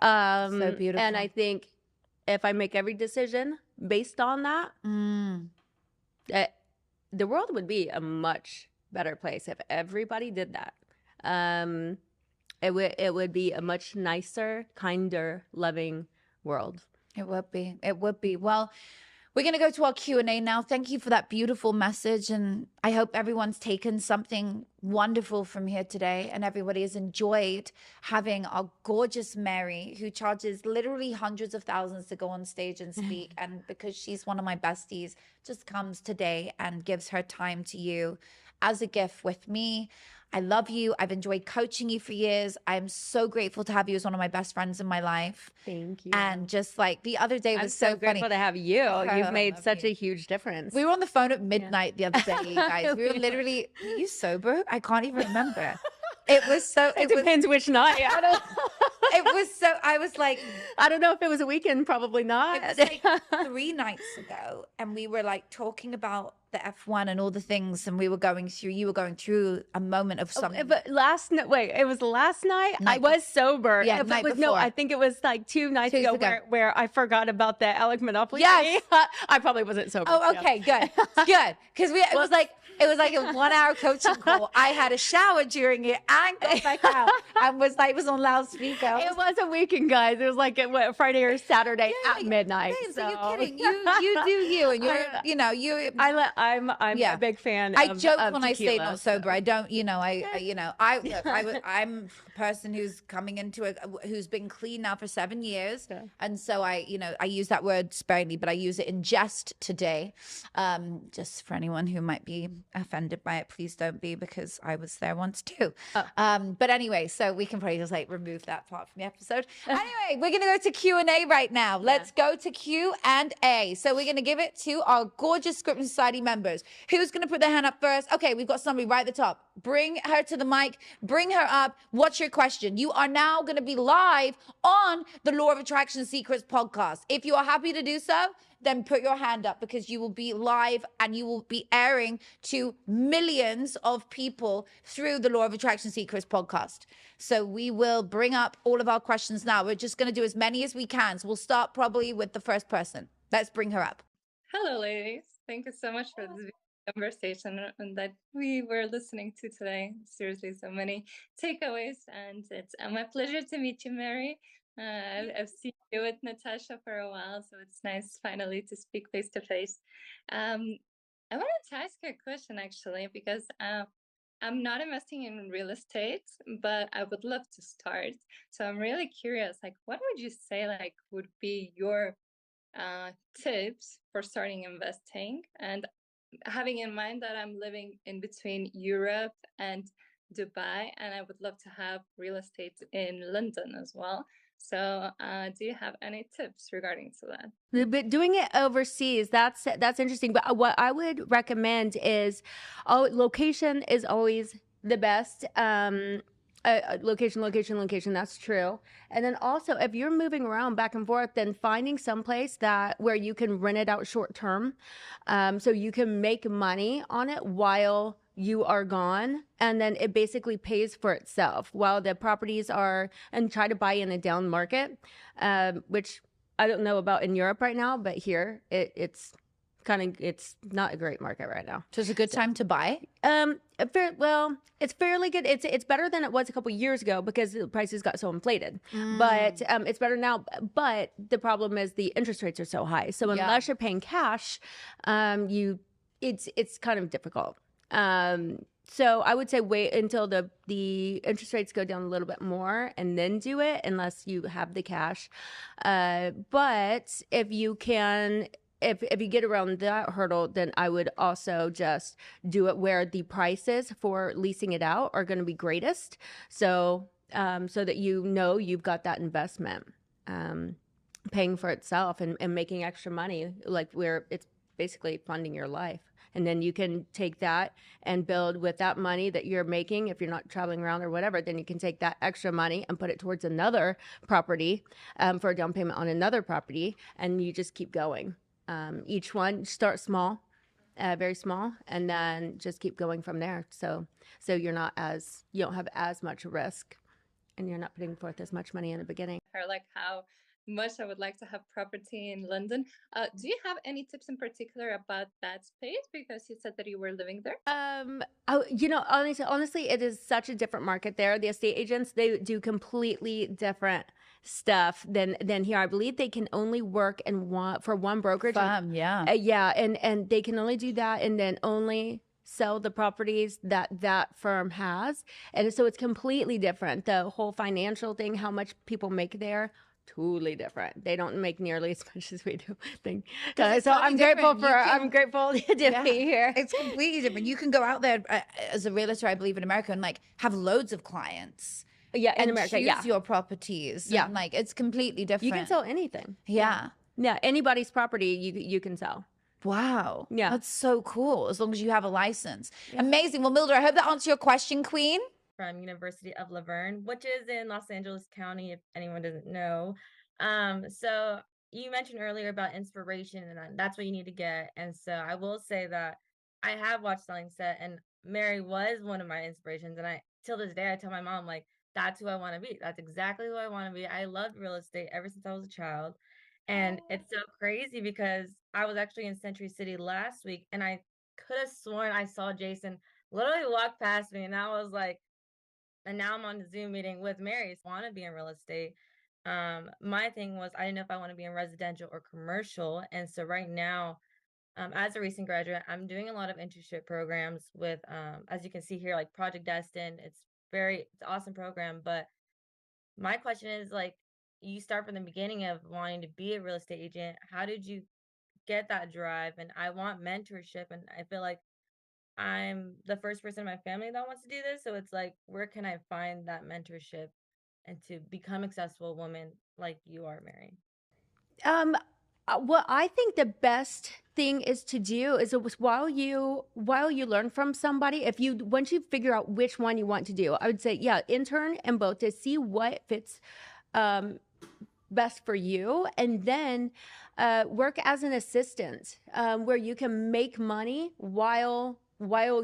B: So beautiful.
A: And I think if I make every decision based on that, the world would be a much better place if everybody did that. It would be a much nicer, kinder, loving world.
B: It would be. It would be. Well, we're going to go to our Q&A now. Thank you for that beautiful message. And I hope everyone's taken something wonderful from here today and everybody has enjoyed having our gorgeous Mary, who charges literally hundreds of thousands to go on stage and speak. And because she's one of my besties, just comes today and gives her time to you as a gift with me. I love you. I've enjoyed coaching you for years. I'm so grateful to have you as one of my best friends in my life.
A: Thank you.
B: And just like the other day was
A: so
B: funny.
A: grateful to have you. You've made such a huge difference.
B: We were on the phone at midnight the other day, you guys. We were literally, are you sober? I can't even remember. It was so.
A: It depends which night.
B: It was so. I was like,
A: I don't know if it was a weekend. Probably not.
B: It was like 3 nights ago, and we were like talking about the F1 and all the things, and we were going through. You were going through a moment of something.
A: But last night, wait, it was last night. I was sober.
B: Yeah, night before.
A: No, I think it was like 2 nights ago where I forgot about the Alec Monopoly.
B: Yes,
A: I probably wasn't sober.
B: Oh, okay, good, good, because it was like a 1 hour coaching call. I had a shower during it and got back out and was on loudspeaker.
A: It was a weekend, guys. It was like a Friday or Saturday at midnight.
B: So you're kidding. You do you, and you're
A: I'm a big fan.
B: I joke when
A: tequila,
B: I say not sober. I don't. I'm a person who's coming into who's been clean now for 7 years, and so I use that word sparingly, but I use it in jest today. Just for anyone who might be offended by it, please don't be, because I was there once too. But anyway, so we can probably just remove that part from the episode. Anyway, we're gonna go to Q&A right now. Let's go to Q&A. So we're gonna give it to our gorgeous Scripting Society members. members. Who's going to put their hand up first? Okay, we've got somebody right at the top. Bring her to the mic. Bring her up. What's your question? You are now going to be live on the Law of Attraction Secrets podcast. If you are happy to do so, then put your hand up, because you will be live and you will be airing to millions of people through the Law of Attraction Secrets podcast. So we will bring up all of our questions now. We're just going to do as many as we can. So we'll start probably with the first person. Let's bring her up.
C: Hello, ladies. Thank you so much for this conversation and that we were listening to today. Seriously, so many takeaways, and it's my pleasure to meet you, Mary. I've seen you with Natasha for a while, so it's nice finally to speak face to face. I wanted to ask you a question, actually, because I'm not investing in real estate, but I would love to start. So I'm really curious, like, what would you say, like, would be your tips for starting investing, and having in mind that I'm living in between Europe and Dubai, and I would love to have real estate in London as well. So do you have any tips regarding to that?
A: But doing it overseas, that's interesting. But what I would recommend is, location is always the best. Location. That's true. And then also, if you're moving around back and forth, then finding someplace where you can rent it out short term, so you can make money on it while you are gone, and then it basically pays for itself while the properties are, and try to buy in a down market, which I don't know about in Europe right now, but here it's not a great market right now.
B: So it's a good time to buy.
A: Well, it's fairly good. It's better than it was a couple years ago because the prices got so inflated. But it's better now. But the problem is the interest rates are so high. So unless you're paying cash, it's kind of difficult. So I would say wait until the interest rates go down a little bit more and then do it, unless you have the cash. But if you can, if you get around that hurdle, then I would also just do it where the prices for leasing it out are going to be greatest. So so that you've got that investment paying for itself and making extra money, like where it's basically funding your life. And then you can take that and build with that money that you're making. If you're not traveling around or whatever, then you can take that extra money and put it towards another property, for a down payment on another property. And you just keep going. Each one, start small, very small, and then just keep going from there. So you don't have as much risk, and you're not putting forth as much money in the beginning.
C: Or like how much I would like to have property in London. Do you have any tips in particular about that space? Because you said that you were living there.
A: Honestly, it is such a different market there. The estate agents, they do completely different stuff than here. I believe they can only work for one brokerage. And they can only do that, and then only sell the properties that firm has. And so it's completely different. The whole financial thing, how much people make there, totally different. They don't make nearly as much as we do. So I'm grateful to be here.
B: It's completely different. You can go out there as a realtor, I believe, in America, and like have loads of clients.
A: Yeah, in America,
B: choose your properties.
A: Yeah,
B: and, like, it's completely different.
A: You can sell anything.
B: Yeah.
A: Anybody's property you can sell.
B: Wow.
A: Yeah,
B: that's so cool. As long as you have a license. Yeah. Amazing. Well, Mildred, I hope that answers your question, Queen.
D: From University of Laverne, which is in Los Angeles County, if anyone doesn't know. So you mentioned earlier about inspiration, and that's what you need to get. And so I will say that I have watched Selling Set, and Mary was one of my inspirations. And till this day, I tell my mom, like, that's who I want to be. That's exactly who I want to be. I loved real estate ever since I was a child. And it's so crazy because I was actually in Century City last week, and I could have sworn I saw Jason literally walk past me, and I was like, and now I'm on a Zoom meeting with Mary. I want to be in real estate. My thing was I didn't know if I want to be in residential or commercial. And so right now, as a recent graduate, I'm doing a lot of internship programs with, as you can see here, like Project Destined. It's an awesome program. But my question is, like, you start from the beginning of wanting to be a real estate agent. How did you get that drive? And I want mentorship, and I feel like I'm the first person in my family that wants to do this. So it's like, where can I find that mentorship and to become a successful woman like you are, Mary?
A: What I think the best thing is to do is while you learn from somebody, once you figure out which one you want to do, I would say, yeah, intern and both to see what fits best for you, and then work as an assistant where you can make money while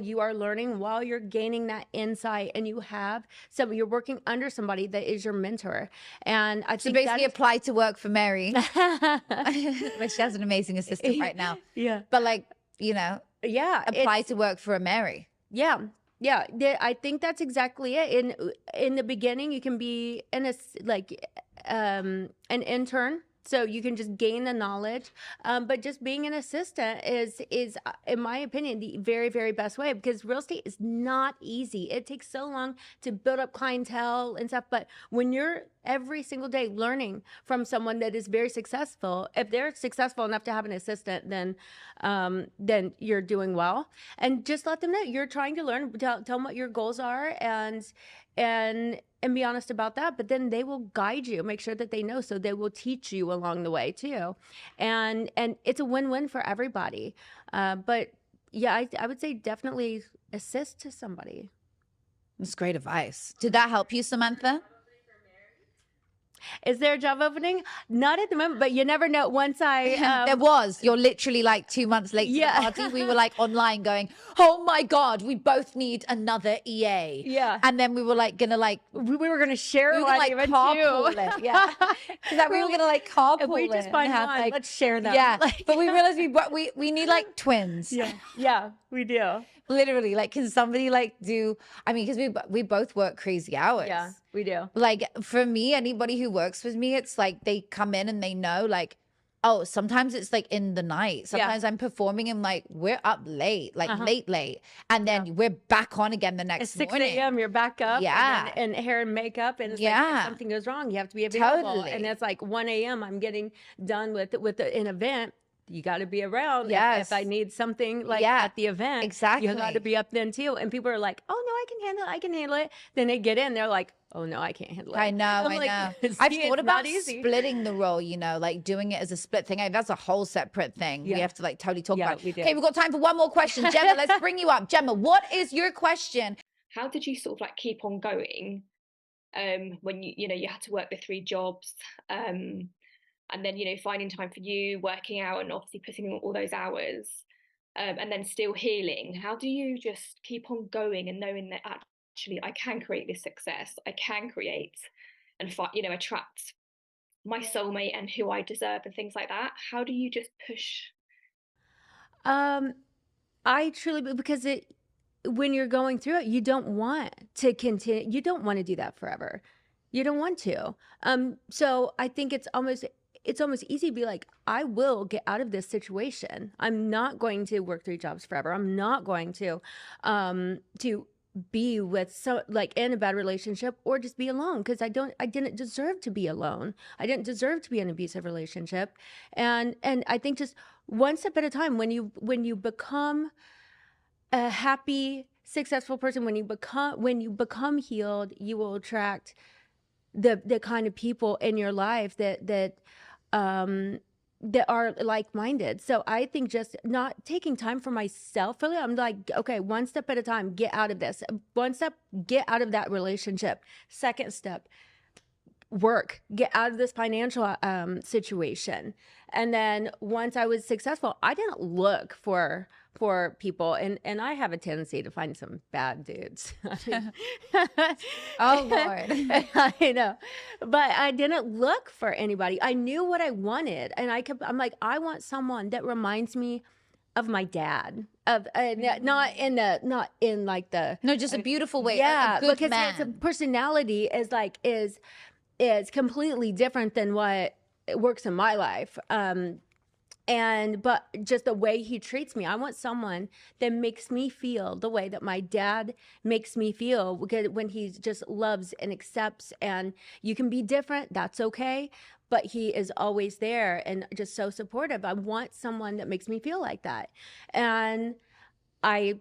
A: you are learning, while you're gaining that insight, and you're working under somebody that is your mentor. And I think
B: basically apply to work for Mary. But she has an amazing assistant right now.
A: Yeah.
B: But like, you know,
A: Yeah.
B: apply to work for a Mary.
A: Yeah. Yeah. I think that's exactly it. In the beginning, you can be an intern. So you can just gain the knowledge, but just being an assistant is, in my opinion, the very, very best way, because real estate is not easy. It takes so long to build up clientele and stuff. But when you're every single day learning from someone that is very successful, if they're successful enough to have an assistant, then you're doing well. And just let them know you're trying to learn. Tell them what your goals are, and be honest about that. But then they will guide you, make sure that they know, so they will teach you along the way too. And it's a win-win for everybody. But yeah, I would say definitely assist to somebody.
B: That's great advice. Did that help you, Samantha?
A: Is there a job opening? Not at the moment, but you never know. Once
B: There was. You're literally like 2 months late to the party. We were like online going, oh my God, we both need another EA.
A: Yeah.
B: And then we were like gonna
A: we were gonna share
B: we were
A: one
B: like
A: even
B: carpool
A: too.
B: it. Yeah. Because we were gonna like carpool
A: If we just
B: it
A: find
B: and have,
A: one,
B: like,
A: let's share them.
B: Yeah. But we realized we need like twins.
A: Yeah, we do.
B: Literally, like, can somebody like do, I mean, because we both work crazy hours.
A: Yeah, we do.
B: Like for me, anybody who works with me, it's like they come in and they know, like, oh, sometimes it's like in the night. Sometimes I'm performing and like we're up late, like late. And then we're back on again the next
A: It's 6
B: morning.
A: a.m. You're back up.
B: Yeah.
A: And hair and makeup. And it's like, if something goes wrong, you have to be available.
B: Totally.
A: And it's like 1 a.m. I'm getting done with an event. You got to be around.
B: Yes.
A: If I need something like at the event,
B: exactly.
A: you got to be up then too. And people are like, oh no, I can handle it. Then they get in, they're like, oh no, I can't handle it.
B: I know. I've thought about splitting the role, you know, like doing it as a split thing. That's a whole separate thing. We have to like totally talk about.
A: We do.
B: Okay, we've got time for one more question. Gemma, let's bring you up. Gemma, what is your question?
E: How did you sort of like keep on going when you had to work the 3 jobs, and then finding time for you, working out, and obviously putting in all those hours, and then still healing? How do you just keep on going and knowing that actually I can create this success, I can create and attract my soulmate and who I deserve and things like that? How do you just push?
A: I truly, because when you're going through it, you don't want to continue. You don't want to do that forever. You don't want to. So I think it's almost easy to be like, I will get out of this situation. I'm not going to work 3 jobs forever. I'm not going to be with in a bad relationship, or just be alone, because I didn't deserve to be alone. I didn't deserve to be in an abusive relationship. And I think just one step at a time, when you become a happy, successful person, when you become healed, you will attract the kind of people in your life that are like-minded. So I think just not taking time for myself, really, I'm like, okay, one step at a time, get out of this. One step, get out of that relationship. Second step, work, get out of this financial situation. And then once I was successful, I didn't look for people, and I have a tendency to find some bad dudes.
B: Oh Lord.
A: I know, but I didn't look for anybody. I knew what I wanted, and I'm like, I want someone that reminds me of my dad, not in like the
B: No, just a beautiful way.
A: Yeah,
B: a good
A: because
B: man.
A: his personality is completely different than what works in my life. But just the way he treats me, I want someone that makes me feel the way that my dad makes me feel, because when he just loves and accepts, and you can be different, that's okay, but he is always there and just so supportive. I want someone that makes me feel like that. And I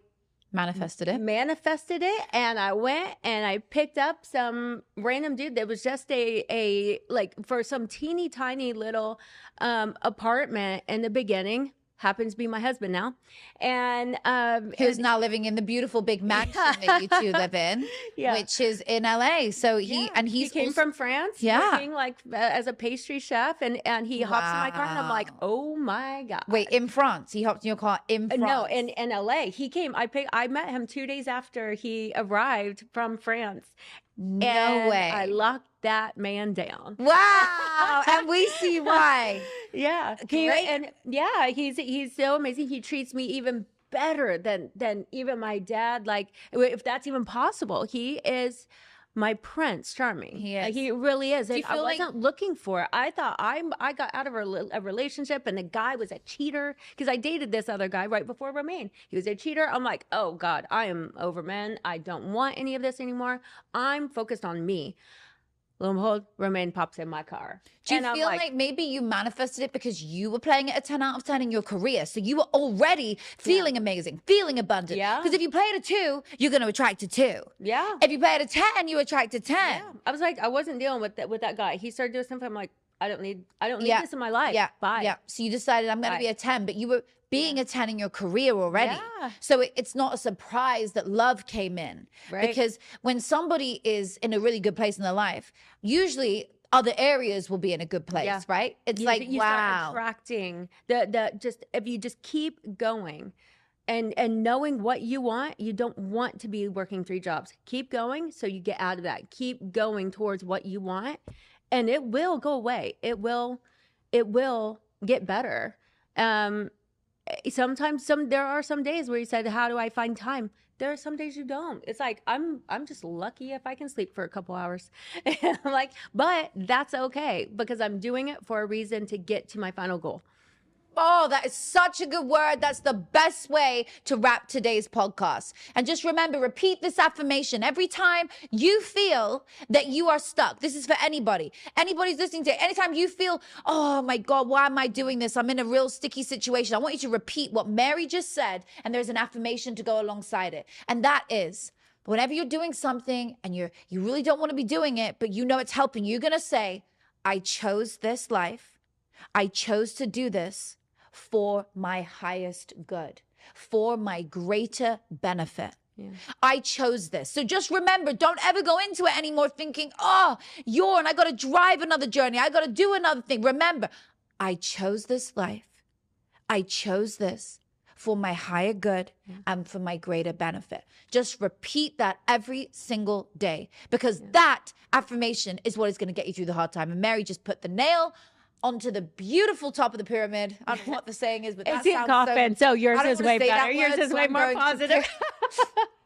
B: Manifested it.
A: Manifested it, and I went and I picked up some random dude that was just a like for some teeny tiny little apartment in the beginning. Happens to be my husband now, and
B: who's now living in the beautiful big mansion that you two live in, which is in LA. So he
A: came from France, working like as a pastry chef, and he hops in my car, and I'm like, oh my god!
B: Wait, in France? He hopped in your car in France?
A: No, in LA. He came. I met him 2 days after he arrived from France.
B: No way!
A: I locked that man down.
B: Wow, and we see why.
A: Yeah, he's so amazing. He treats me even better than even my dad. Like, if that's even possible, he is my Prince Charming. He really is. And I wasn't looking for it. I thought I got out of a relationship, and the guy was a cheater, because I dated this other guy right before Romaine. He was a cheater. I'm like, oh God, I am over men. I don't want any of this anymore. I'm focused on me. Lo and behold, Romaine pops in my car.
B: Do you feel like maybe you manifested it because you were playing it a 10 out of 10 in your career? So you were already feeling amazing, feeling abundant.
A: Yeah.
B: Because if you play it a 2, you're going to attract a 2.
A: Yeah.
B: If you play it a 10, you attract a 10.
A: Yeah. I was like, I wasn't dealing with that guy. He started doing something. I'm like, I don't need this in my life.
B: Yeah.
A: Bye.
B: Yeah. So you decided I'm going to be a 10, but you were being a 10 in your career already.
A: Yeah.
B: So it's not a surprise that love came in.
A: Right.
B: Because when somebody is in a really good place in their life, usually other areas will be in a good place, right? It's
A: you start attracting just if you just keep going and knowing what you want. You don't want to be working 3 jobs. Keep going so you get out of that. Keep going towards what you want, and it will go away. It will get better. Sometimes there are some days where you said, how do I find time? There are some days you don't. It's like, I'm just lucky if I can sleep for a couple hours. I'm like, but that's okay, because I'm doing it for a reason, to get to my final goal.
B: Oh, that is such a good word. That's the best way to wrap today's podcast. And just remember, repeat this affirmation every time you feel that you are stuck. This is for anybody. Anybody's listening to it. Anytime you feel, oh my God, why am I doing this? I'm in a real sticky situation. I want you to repeat what Mary just said, and there's an affirmation to go alongside it. And that is, whenever you're doing something and you really don't want to be doing it, but you know it's helping, you're going to say, I chose this life. I chose to do this for my highest good, for my greater benefit. Yeah. I chose this. So just remember, don't ever go into it anymore thinking, oh, and I got to drive another journey. I got to do another thing. Remember, I chose this life. I chose this for my higher good and for my greater benefit. Just repeat that every single day, because that affirmation is what is going to get you through the hard time. And Mary just put the nail onto the beautiful top of the pyramid. I don't know what the saying is, but that sounds
A: coffin, so yours is way better. Yours is way more positive.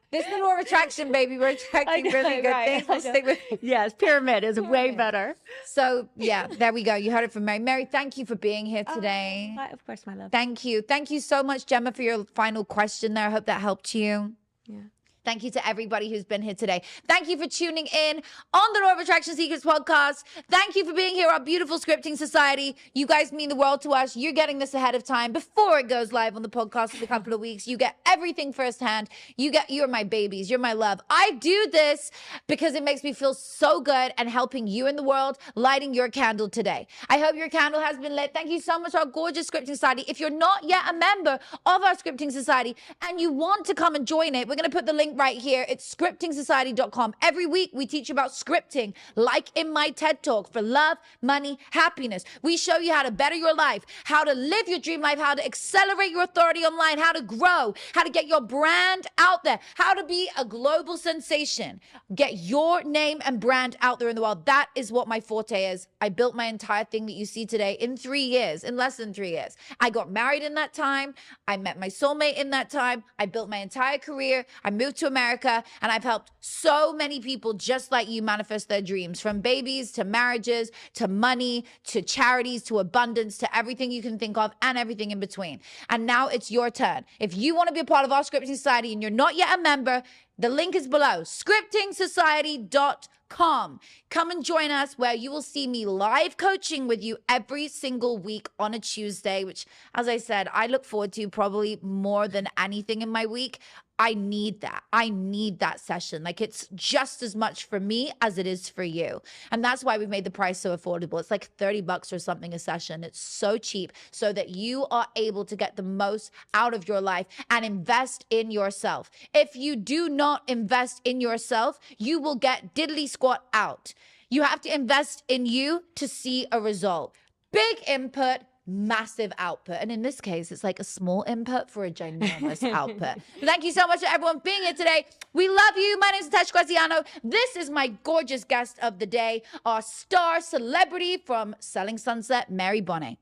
B: This is the law of attraction, baby. We're attracting really good things. We'll stick with it.
A: Yes, pyramid is way better.
B: So yeah, there we go. You heard it from Mary. Mary, thank you for being here today.
A: Of course, my love.
B: Thank you. Thank you so much, Gemma, for your final question there. I hope that helped you.
A: Yeah.
B: Thank you to everybody who's been here today. Thank you for tuning in on the Law of Attraction Secrets podcast. Thank you for being here, our beautiful scripting society. You guys mean the world to us. You're getting this ahead of time before it goes live on the podcast in a couple of weeks. You get everything firsthand. You're my babies. You're my love. I do this because it makes me feel so good and helping you in the world, lighting your candle today. I hope your candle has been lit. Thank you so much, our gorgeous scripting society. If you're not yet a member of our scripting society and you want to come and join it, we're going to put the link right here. It's scriptingsociety.com. Every week we teach about scripting, like in my TED Talk, for love, money, happiness. We show you how to better your life, how to live your dream life, how to accelerate your authority online, how to grow, how to get your brand out there, how to be a global sensation, get your name and brand out there in the world. That is what my forte is. I built my entire thing that you see today in 3 years, in less than 3 years. I got married in that time. I met my soulmate in that time. I built my entire career. I moved to America. And I've helped so many people just like you manifest their dreams, from babies to marriages to money to charities to abundance to everything you can think of and everything in between. And now it's your turn. If you want to be a part of our scripting society and you're not yet a member, the link is below, scriptingsociety.com. Come and join us, where you will see me live coaching with you every single week on a Tuesday, which, as I said, I look forward to probably more than anything in my week. I need that. I need that session. Like, it's just as much for me as it is for you. And that's why we've made the price so affordable. It's like $30 or something a session. It's so cheap so that you are able to get the most out of your life and invest in yourself. If you do not invest in yourself, you will get diddly squat out. You have to invest in you to see a result. Big input, massive output. And in this case, it's like a small input for a ginormous output. Thank you so much to everyone being here today. We love you. My name is Natasha Graziano. This is my gorgeous guest of the day, our star celebrity from Selling Sunset, Mary Bonnet.